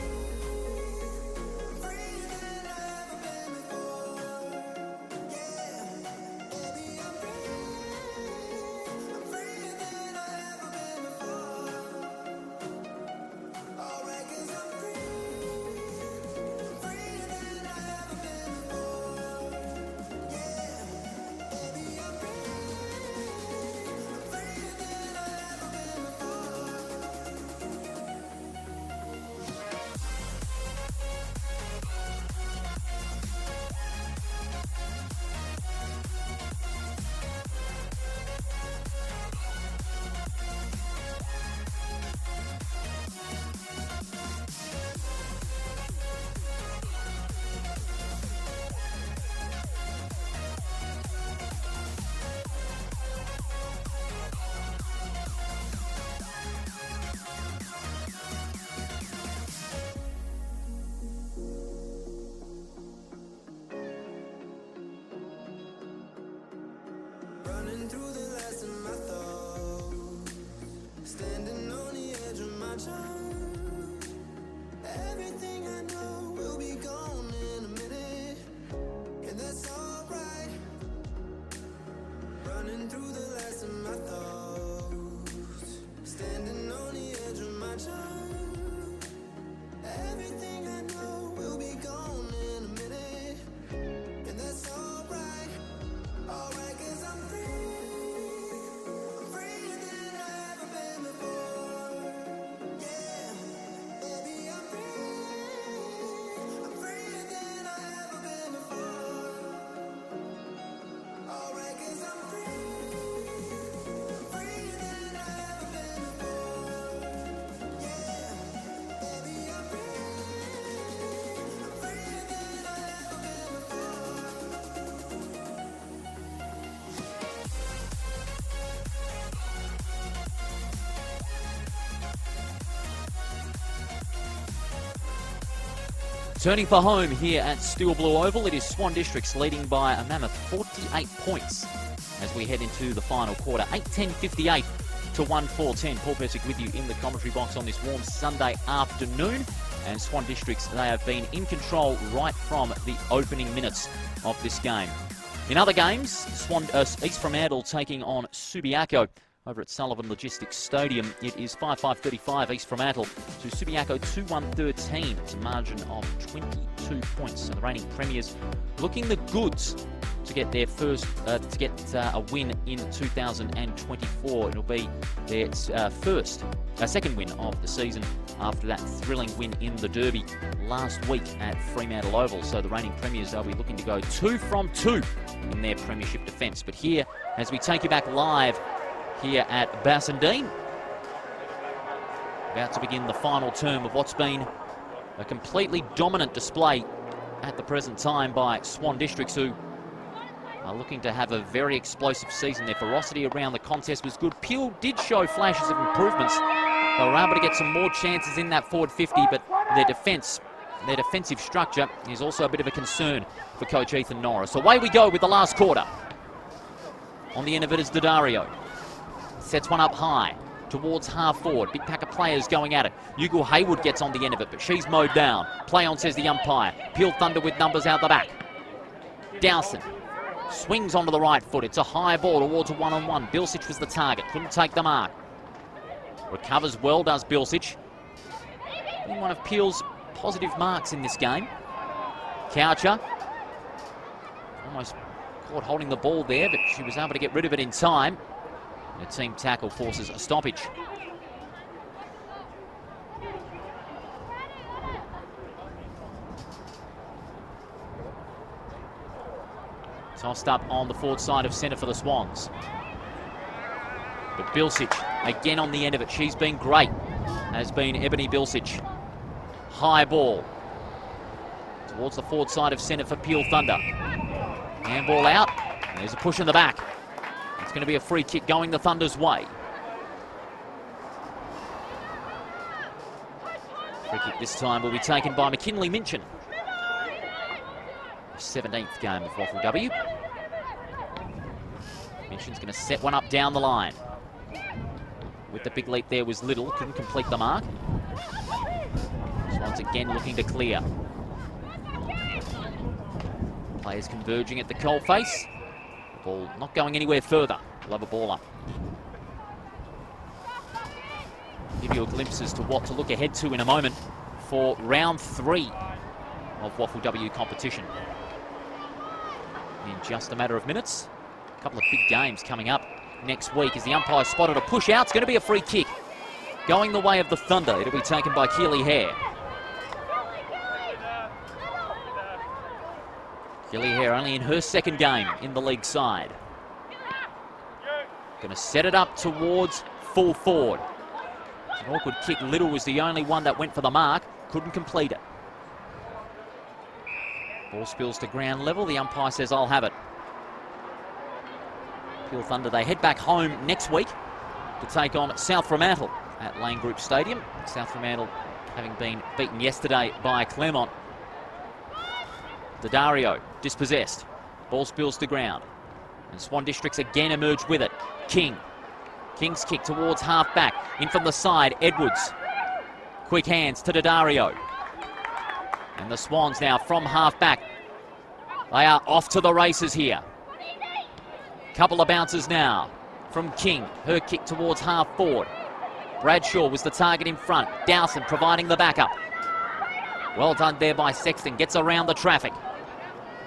Freer than I've ever been before. Yeah, baby, I'm free. I'm freer than I've ever been before. Alright, 'cause I'm free. I'm freer than I've ever been before. Yeah, baby, I'm free. I'm freer than tongue. Everything I know will be gone in a minute, and that's alright. Running through the last of my thoughts, standing on the edge of my tongue. Everything I know will be gone in a minute, and that's alright. Alright, 'cause I'm free. I'm freer than I've ever been before. Yeah, baby, I'm free. I'm freer than I've ever been before. Alright, 'cause I'm free. I'm freer than I've ever been before. Yeah, baby, I'm free. I'm freer than I've ever been before. Turning for home here at Steel Blue Oval, it is Swan Districts leading by a mammoth 48 points as we head into the final quarter. 8:10:58 to 1:4:10. Paul Persick with you in the commentary box on this warm Sunday afternoon. And Swan Districts, they have been in control right from the opening minutes of this game. In other games, East Fremantle taking on Subiaco over at Sullivan Logistics Stadium. It is 5-5-35 East Fremantle to Subiaco 2-1-13. It's a margin of 22 points. So the reigning premiers looking the goods to get their first, a win in 2024. It'll be their second win of the season after that thrilling win in the Derby last week at Fremantle Oval. So the reigning premiers, they'll be looking to go 2 from 2 in their premiership defence. But here, as we take you back live here at Bassendean, about to begin the final term of what's been a completely dominant display at the present time by Swan Districts, who are looking to have a very explosive season. Their ferocity around the contest was good. Peel did show flashes of improvements. They were able to get some more chances in that forward 50, but their defensive structure is also a bit of a concern for coach Ethan Norris. Away we go with the last quarter. On the end of it is Daddario. Sets one up high towards half forward. Big pack of players going at it. Ugo Hayward gets on the end of it, but she's mowed down. Play on, says the umpire. Peel Thunder with numbers out the back. Dowson swings onto the right foot. It's a high ball towards a one-on-one. Bilsich was the target. Couldn't take the mark. Recovers well, does Bilsich. Been one of Peel's positive marks in this game. Coucher almost caught holding the ball there, but she was able to get rid of it in time. And a team tackle forces a stoppage. Tossed up on the forward side of centre for the Swans. But Bilsich, again on the end of it. She's been great, has been Ebony Bilsich. High ball towards the forward side of centre for Peel Thunder. Handball out. There's a push in the back. It's going to be a free kick going the Thunder's way. Free kick this time will be taken by McKinley Minchin. 17th game of WAFLW. Minchin's going to set one up down the line. With the big leap there was Little, couldn't complete the mark. Swans again looking to clear. Players converging at the coalface. The ball not going anywhere further. We'll have a ball up. Give you a glimpse as to what to look ahead to in a moment for round 3 of WAFLW competition. In just a matter of minutes, a couple of big games coming up next week as the umpire spotted a push out. It's going to be a free kick going the way of the Thunder. It'll be taken by Keely Hare. Keely Hare only in her second game in the league side. Going to set it up towards full forward. It's an awkward kick. Little was the only one that went for the mark. Couldn't complete it. Ball spills to ground level. The umpire says, I'll have it. Peel Thunder, they head back home next week to take on South Fremantle at Lane Group Stadium. South Fremantle having been beaten yesterday by Claremont. Daddario dispossessed. Ball spills to ground. And Swan Districts again emerge with it. King. King's kick towards half back. In from the side, Edwards. Quick hands to Daddario. And the Swans now from half back. They are off to the races here. Couple of bounces now from King. Her kick towards half forward. Bradshaw was the target in front. Dowson providing the backup. Well done there by Sexton. Gets around the traffic.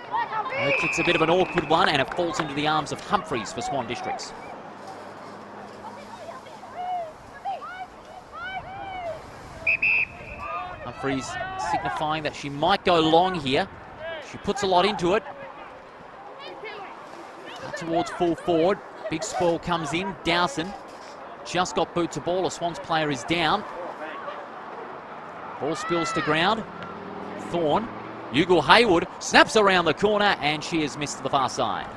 Her kick's a bit of an awkward one, and it falls into the arms of Humphreys for Swan Districts. Humphreys signifying that she might go long here. She puts a lot into it. Towards full forward. Big spoil comes in. Dowson just got boot to ball. A Swans player is down. Ball spills to ground. Thorne. Ugle Haywood snaps around the corner, and she is missed to the far side.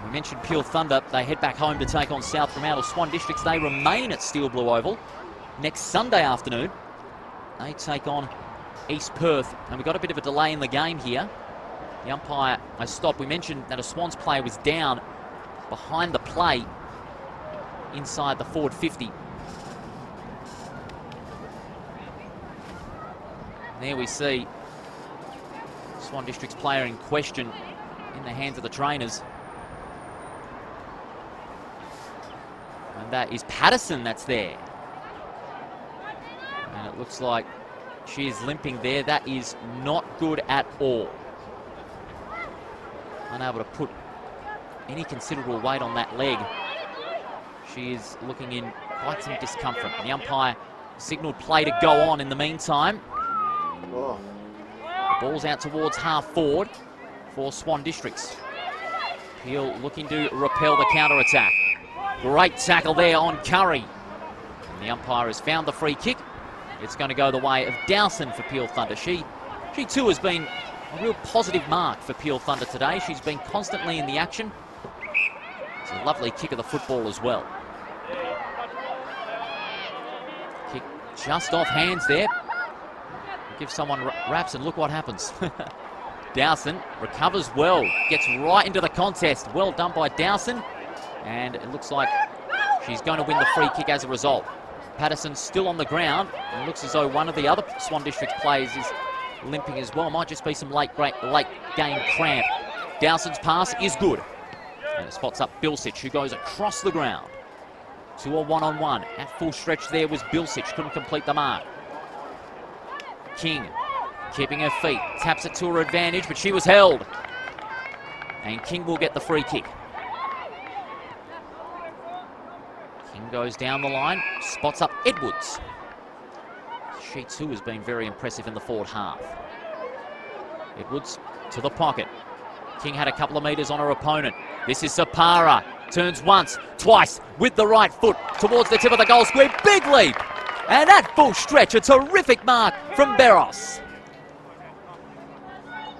We mentioned Peel Thunder. They head back home to take on South Fremantle. Swan Districts, they remain at Steel Blue Oval. Next Sunday afternoon, they take on East Perth. And we've got a bit of a delay in the game here. The umpire has stopped. We mentioned that a Swans player was down behind the play inside the forward 50. There we see Swan District's player in question in the hands of the trainers. And that is Patterson that's there. And it looks like she is limping there. That is not good at all. Unable to put any considerable weight on that leg. She is looking in quite some discomfort. The umpire signalled play to go on in the meantime. The ball's out towards half forward for Swan Districts. Peel looking to repel the counter-attack. Great tackle there on Curry. And the umpire has found the free kick. It's going to go the way of Dowson for Peel Thunder. She too has been a real positive mark for Peel Thunder today. She's been constantly in the action. It's a lovely kick of the football as well. Kick just off hands there. Give someone wraps and look what happens. Dowson recovers well, gets right into the contest. Well done by Dowson. And it looks like she's going to win the free kick as a result. Patterson's still on the ground. And it looks as though one of the other Swan Districts players is limping as well. Might just be some late game cramp. Dowson's pass is good. And it spots up Bilsich, who goes across the ground to a one-on-one. At full stretch there was Bilsich, couldn't complete the mark. King keeping her feet, taps it to her advantage, but she was held. And King will get the free kick. King goes down the line, spots up Edwards. She too has been very impressive in the forward half. Edwards to the pocket. King had a couple of metres on her opponent. This is Sapara. Turns once, twice, with the right foot towards the tip of the goal square. Big leap! And at full stretch, a terrific mark from Barros.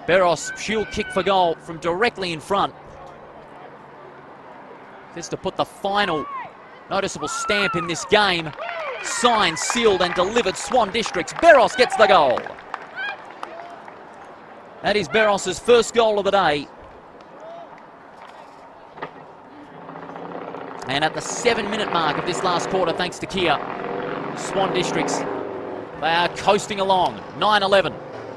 Barros, she'll kick for goal from directly in front. Just to put the final noticeable stamp in this game. Signed, sealed and delivered Swan Districts. Barros gets the goal. That is Barros' first goal of the day. And at the 7-minute mark of this last quarter, thanks to Kia, Swan Districts, they are coasting along. 9-11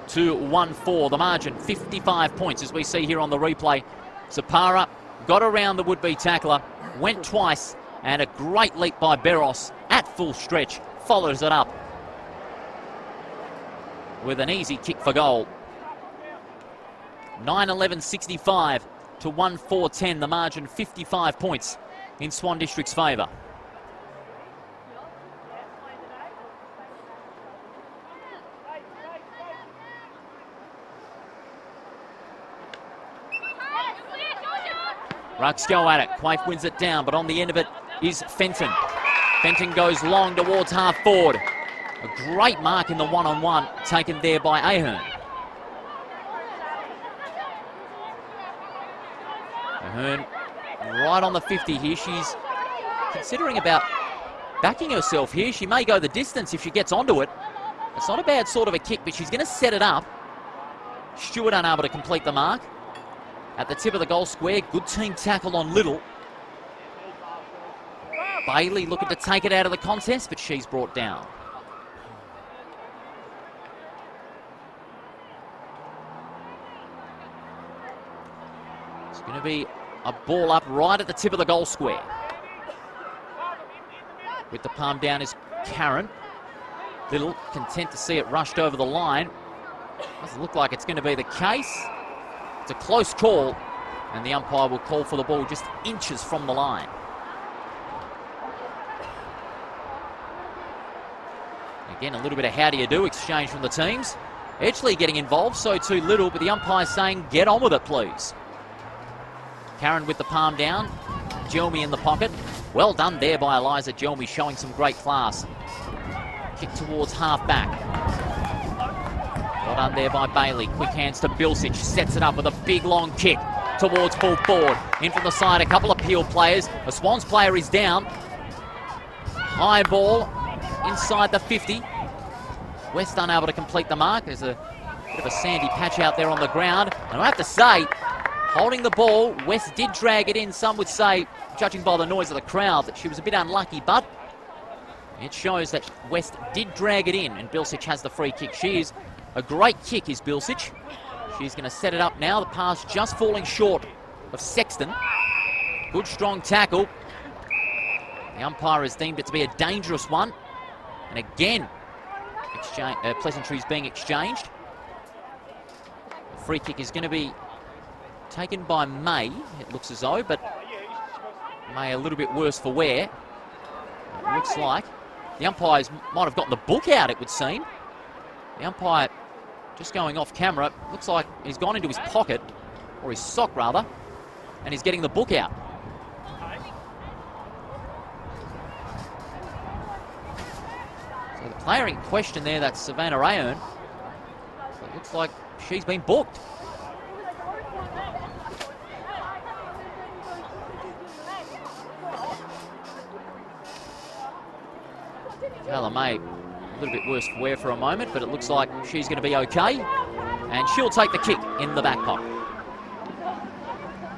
to 1-4. The margin, 55 points, as we see here on the replay. Sapara got around the would-be tackler, went twice, and a great leap by Barros at full stretch. Follows it up with an easy kick for goal. 9-11-65 to 1-4-10. The margin, 55 points in Swan District's favour. Rucks go at it. Quaife wins it down, but on the end of it is Fenton. Fenton goes long towards half forward. A great mark in the one-on-one taken there by Ahern. Ahern right on the 50 here. She's considering about backing herself here. She may go the distance if she gets onto it. It's not a bad sort of a kick, but she's going to set it up. Stewart unable to complete the mark. At the tip of the goal square, good team tackle on Little. Bailey looking to take it out of the contest, but she's brought down. It's going to be a ball up right at the tip of the goal square. With the palm down is Karen. Little content to see it rushed over the line. Doesn't look like it's going to be the case. It's a close call, and the umpire will call for the ball just inches from the line. Again, a little bit of how do you do exchange from the teams. Edgley getting involved, so too Little, but the umpire's saying get on with it, please. Karen with the palm down. Jelmy in the pocket. Well done there by Eliza Jelmy, showing some great class. Kick towards half-back. Well done there by Bailey. Quick hands to Bilsich. Sets it up with a big long kick towards full forward. In from the side, a couple of Peel players. A Swans player is down. High ball inside the 50. West unable to complete the mark. There's a bit of a sandy patch out there on the ground. And I have to say, holding the ball, West did drag it in. Some would say, judging by the noise of the crowd, that she was a bit unlucky, but it shows that West did drag it in, and Bilsich has the free kick. She is a great kick, is Bilsich. She's going to set it up now. The pass just falling short of Sexton. Good strong tackle. The umpire has deemed it to be a dangerous one. And again, pleasantries being exchanged. The free kick is going to be taken by May, it looks as though, but May a little bit worse for wear. It looks like. The umpires might have gotten the book out, it would seem. The umpire just going off camera. Looks like he's gone into his pocket, or his sock rather, and he's getting the book out. So the player in question there, that's Savannah Ahern. It looks like she's been booked. Taylor May, a little bit worse for wear for a moment, but it looks like she's going to be okay. And she'll take the kick in the back pocket.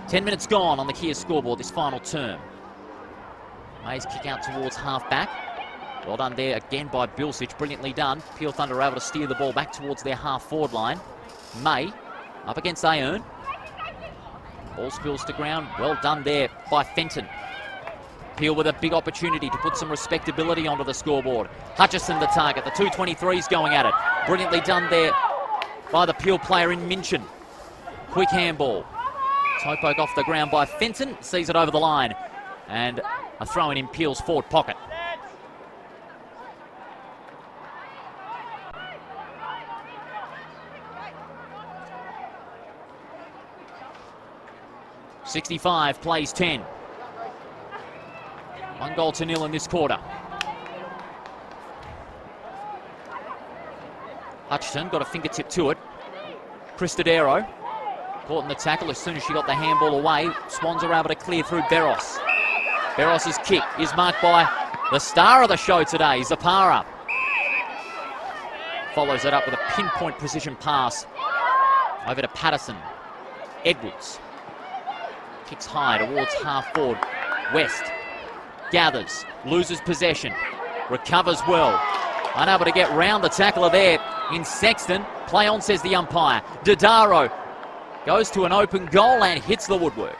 10 minutes gone on the Kia scoreboard this final term. May's kick out towards half-back. Well done there again by Bilsich, brilliantly done. Peel Thunder are able to steer the ball back towards their half-forward line. May up against Ahern. Ball spills to ground. Well done there by Fenton. Peel with a big opportunity to put some respectability onto the scoreboard. Hutchison the target. The 223's going at it. Brilliantly done there by the Peel player in Minchin. Quick handball. Toe poke off the ground by Fenton. Sees it over the line. And a throw-in in Peel's forward pocket. .65 plays 10. 1-0 in this quarter. Hutchison got a fingertip to it. Cristodero caught in the tackle as soon as she got the handball away. Swans are able to clear through Beros. Beros's kick is marked by the star of the show today, Zapara. Follows it up with a pinpoint precision pass over to Patterson. Edwards kicks high towards half forward. West gathers, loses possession, recovers well. Unable to get round the tackler there in Sexton. Play on, says the umpire. Dodaro goes to an open goal and hits the woodwork.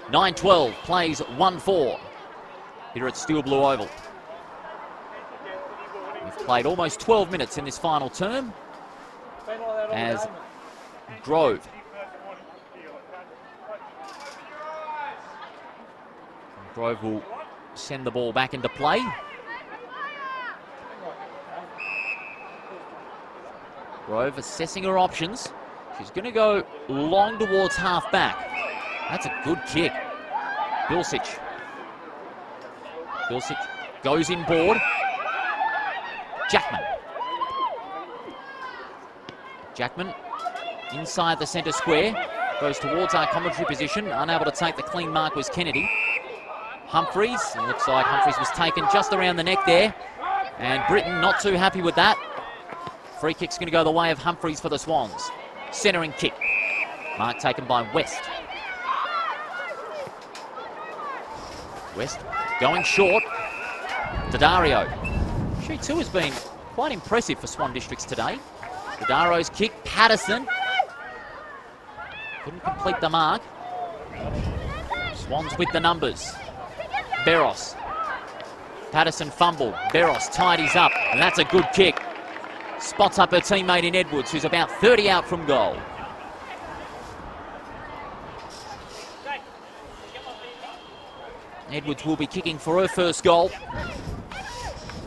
.9-12 plays 1-4 here at Steel Blue Oval. We've played almost 12 minutes in this final term as Grove will send the ball back into play. Grove assessing her options. She's going to go long towards half-back. That's a good kick. Bilsich goes inboard. Jackman inside the centre square. Goes towards our commentary position. Unable to take the clean mark was Kennedy. Humphreys. It looks like Humphreys was taken just around the neck there. And Britton not too happy with that. Free kick's going to go the way of Humphreys for the Swans. Centering kick. Mark taken by West. West going short to Dario. She too has been quite impressive for Swan Districts today. Dadario's kick, Patterson. Couldn't complete the mark. Swans with the numbers. Beros. Patterson fumble. Beros tidies up, and that's a good kick. Spots up her teammate in Edwards, who's about 30 out from goal. Edwards will be kicking for her first goal.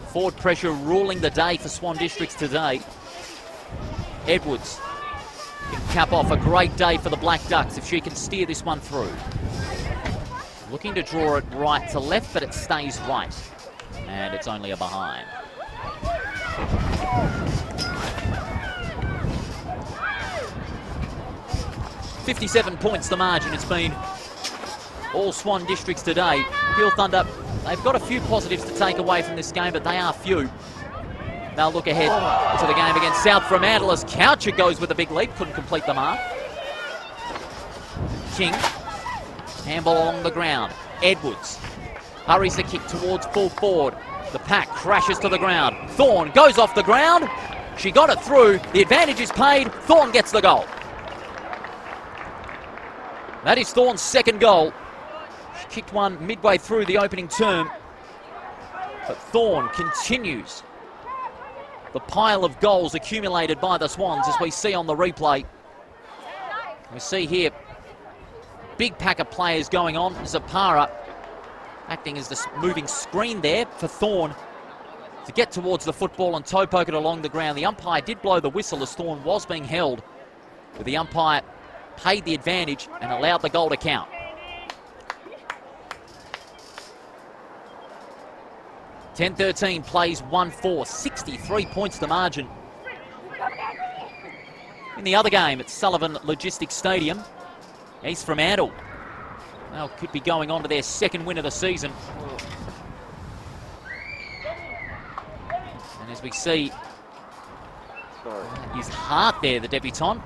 Forward pressure ruling the day for Swan Districts today. Edwards can cap off a great day for the Black Ducks if she can steer this one through. Looking to draw it right to left, but it stays right. And it's only a behind. $57 points the margin. It's been all Swan Districts today. Peel Thunder, they've got a few positives to take away from this game, but they are few. They'll look ahead to the game against South Fremantle as Coucher goes with a big leap. Couldn't complete the mark. King. Handball along the ground. Edwards hurries the kick towards full forward. The pack crashes to the ground. Thorne goes off the ground. She got it through. The advantage is paid. Thorne gets the goal. That is Thorne's second goal. She kicked one midway through the opening term. But Thorne continues the pile of goals accumulated by the Swans, as we see on the replay. We see here big pack of players going on. Zapara acting as the moving screen there for Thorne to get towards the football and toe poke it along the ground. The umpire did blow the whistle as Thorne was being held, but the umpire paid the advantage and allowed the goal to count. (10-13) plays 1-4, 63 points the margin. In the other game at Sullivan Logistics Stadium, East Fremantle now could be going on to their second win of the season. And as we see, his Hart there, the debutant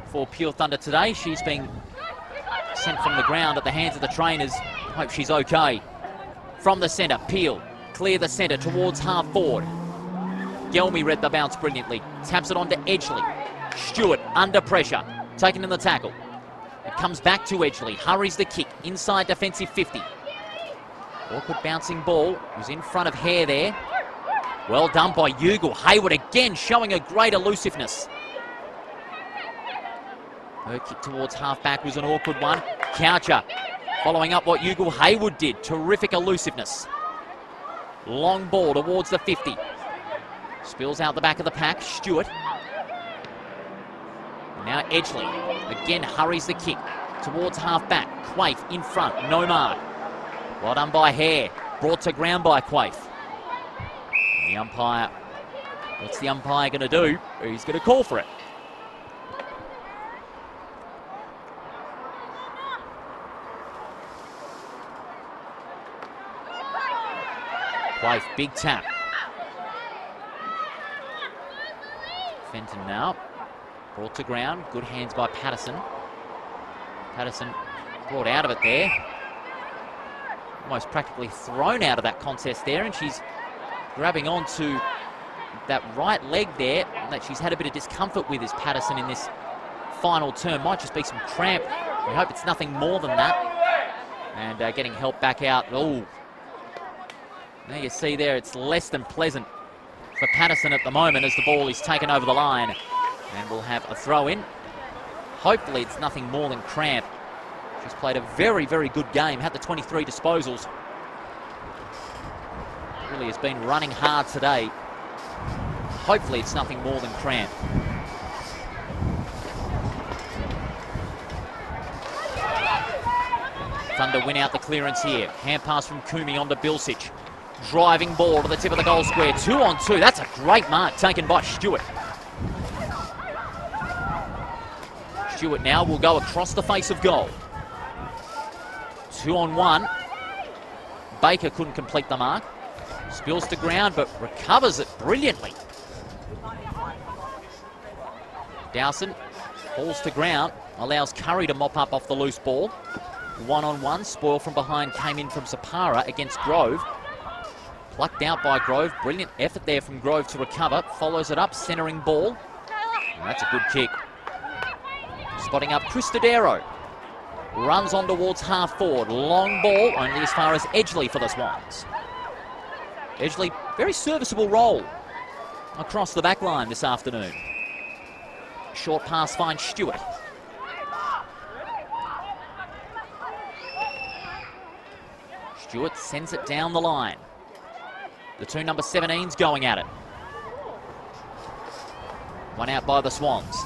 for Pure Thunder today. She's been sent from the ground at the hands of the trainers. Hope she's okay. From the centre, Peel. Clear the centre towards half forward. Gelmy read the bounce brilliantly. Taps it on to Edgley. Stewart under pressure. Taken in the tackle. It comes back to Edgley. Hurries the kick. Inside defensive 50. Awkward bouncing ball. Was in front of Hare there. Well done by Ugle. Hayward again showing a great elusiveness. Her kick towards half-back was an awkward one. Coucher following up what Ugle Hayward did. Terrific elusiveness. Long ball towards the 50. Spills out the back of the pack. Stewart. Now Edgley again hurries the kick towards half-back. Quaife in front. No mark. Well done by Hare. Brought to ground by Quaife. And the umpire, what's the umpire going to do? He's going to call for it. Quaife, big tap. Fenton now. Brought to ground. Good hands by Patterson. Patterson brought out of it there. Almost practically thrown out of that contest there, and she's grabbing onto that right leg there that she's had a bit of discomfort with, is Patterson, in this final term. Might just be some cramp. We hope it's nothing more than that. And getting help back out. Oh. Now you see there, it's less than pleasant for Patterson at the moment as the ball is taken over the line. And we'll have a throw in. Hopefully it's nothing more than cramp. She's played a very, very good game. Had the 23 disposals. Really has been running hard today. Hopefully it's nothing more than cramp. Thunder win out the clearance here. Hand pass from Kumi onto Bilsic. Driving ball to the tip of the goal square. 2-on-2. That's a great mark taken by Stewart. Stewart now will go across the face of goal. 2-on-1. Baker couldn't complete the mark. Spills to ground, but recovers it brilliantly. Dowson falls to ground. allows Curry to mop up off the loose ball. One-on-one, spoil from behind came in from Zapara against Grove. Plucked out by Grove, brilliant effort there from Grove to recover. Follows it up, centering ball. And that's a good kick. Spotting up Cristodero. Runs on towards half forward. Long ball, only as far as Edgley for the Swans. Edgley, very serviceable role across the back line this afternoon. Short pass finds Stewart. Stewart sends it down the line. The two number 17s going at it. One out by the Swans.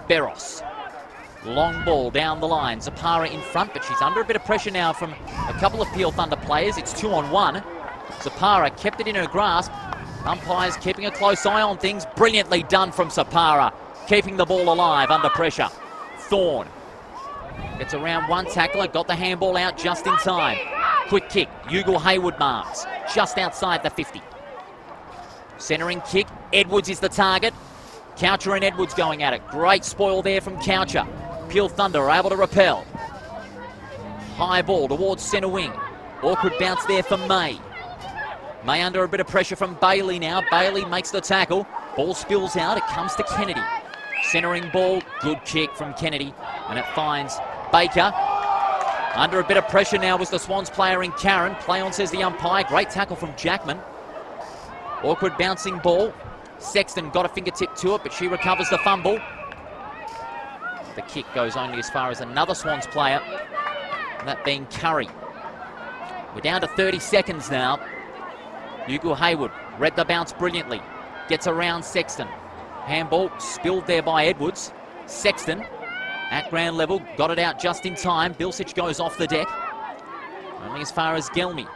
Beros. Long ball down the line. Zapara in front, but she's under a bit of pressure now from a couple of Peel Thunder players. It's 2-on-1. Zapara kept it in her grasp. Umpires keeping a close eye on things. Brilliantly done from Zapara. Keeping the ball alive under pressure. Thorne gets around one tackler. Got the handball out just in time. Quick kick. Ugle Hayward marks. Just outside the 50. Centering kick. Edwards is the target. Coucher and Edwards going at it. Great spoil there from Coucher. Peel Thunder are able to repel. High ball towards centre wing. Awkward bounce there for May. May under a bit of pressure from Bailey now. Bailey makes the tackle. Ball spills out. It comes to Kennedy. Centering ball. Good kick from Kennedy. And it finds Baker. Under a bit of pressure now was the Swans player in Karen. Play on, says the umpire. Great tackle from Jackman. Awkward bouncing ball. Sexton got a fingertip to it, but she recovers the fumble. The kick goes only as far as another Swans player, and that being Curry. We're down to 30 seconds now. Ugle Hayward read the bounce brilliantly. Gets around Sexton. Handball spilled there by Edwards. Sexton at ground level, got it out just in time. Bilsich goes off the deck. Only as far as Gelmy.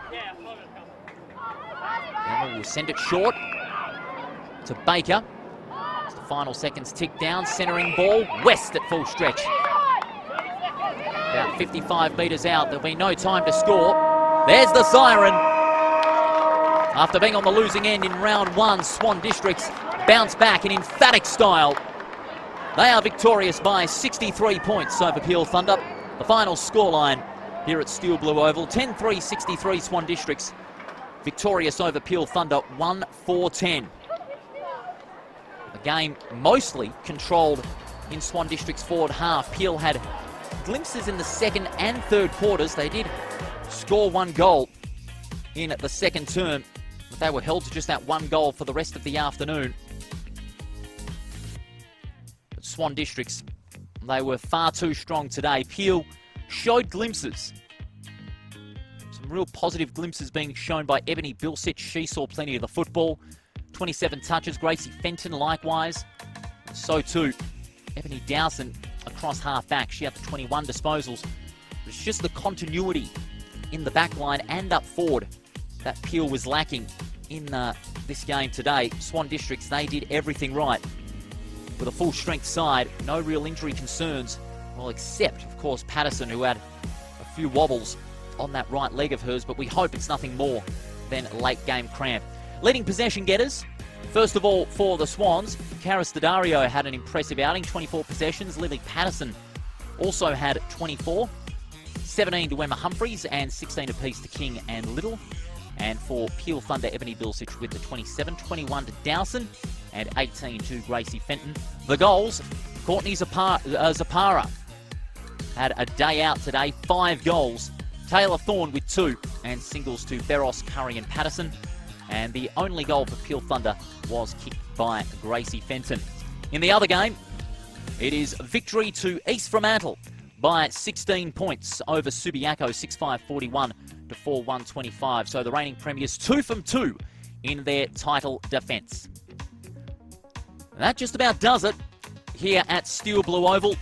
Gelmy will send it short to Baker. As the final seconds tick down, centering ball. West at full stretch. About 55 metres out. There'll be no time to score. There's the siren. After being on the losing end in round one, Swan Districts bounce back in emphatic style. They are victorious by 63 points over Peel Thunder. The final scoreline here at Steel Blue Oval, 10-3-63 Swan Districts. Victorious over Peel Thunder, 1-4-10. The game mostly controlled in Swan District's forward half. Peel had glimpses in the second and third quarters. They did score one goal in the second term, but they were held to just that one goal for the rest of the afternoon. But Swan Districts, they were far too strong today. Peel showed glimpses. Some real positive glimpses being shown by Ebony Bilsich. She saw plenty of the football. 27 touches. Gracie Fenton likewise. So too Ebony Dowson across half back. She had the 21 disposals. It's just the continuity in the back line and up forward that Peel was lacking in this game today. Swan Districts, they did everything right. With a full strength side, no real injury concerns. Well, except, of course, Patterson, who had a few wobbles on that right leg of hers, but we hope it's nothing more than late game cramp. Leading possession getters, first of all for the Swans, Karis Daddario had an impressive outing, 24 possessions. Lily Patterson also had 24, 17 to Emma Humphreys and 16 apiece to King and Little. And for Peel Thunder, Ebony Bilsich with the 27, 21 to Dowson and 18 to Gracie Fenton. The goals, Courtney Zapara had a day out today, 5 goals. Taylor Thorne with 2 and singles to Beros, Curry and Patterson. And the only goal for Peel Thunder was kicked by Gracie Fenton. In the other game, it is victory to East Fremantle by 16 points over Subiaco, 6-5-41 to 4-1-25. So the reigning premiers 2 from 2 in their title defence. That just about does it here at Steel Blue Oval.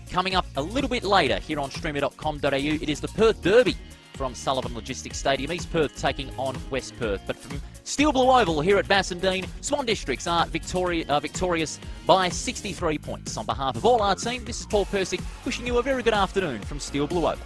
Coming up a little bit later here on streamer.com.au, it is the Perth Derby from Sullivan Logistics Stadium. East Perth taking on West Perth. But from Steel Blue Oval here at Bassendean, Swan Districts are victorious by 63 points. On behalf of all our team, this is Paul Persick wishing you a very good afternoon from Steel Blue Oval.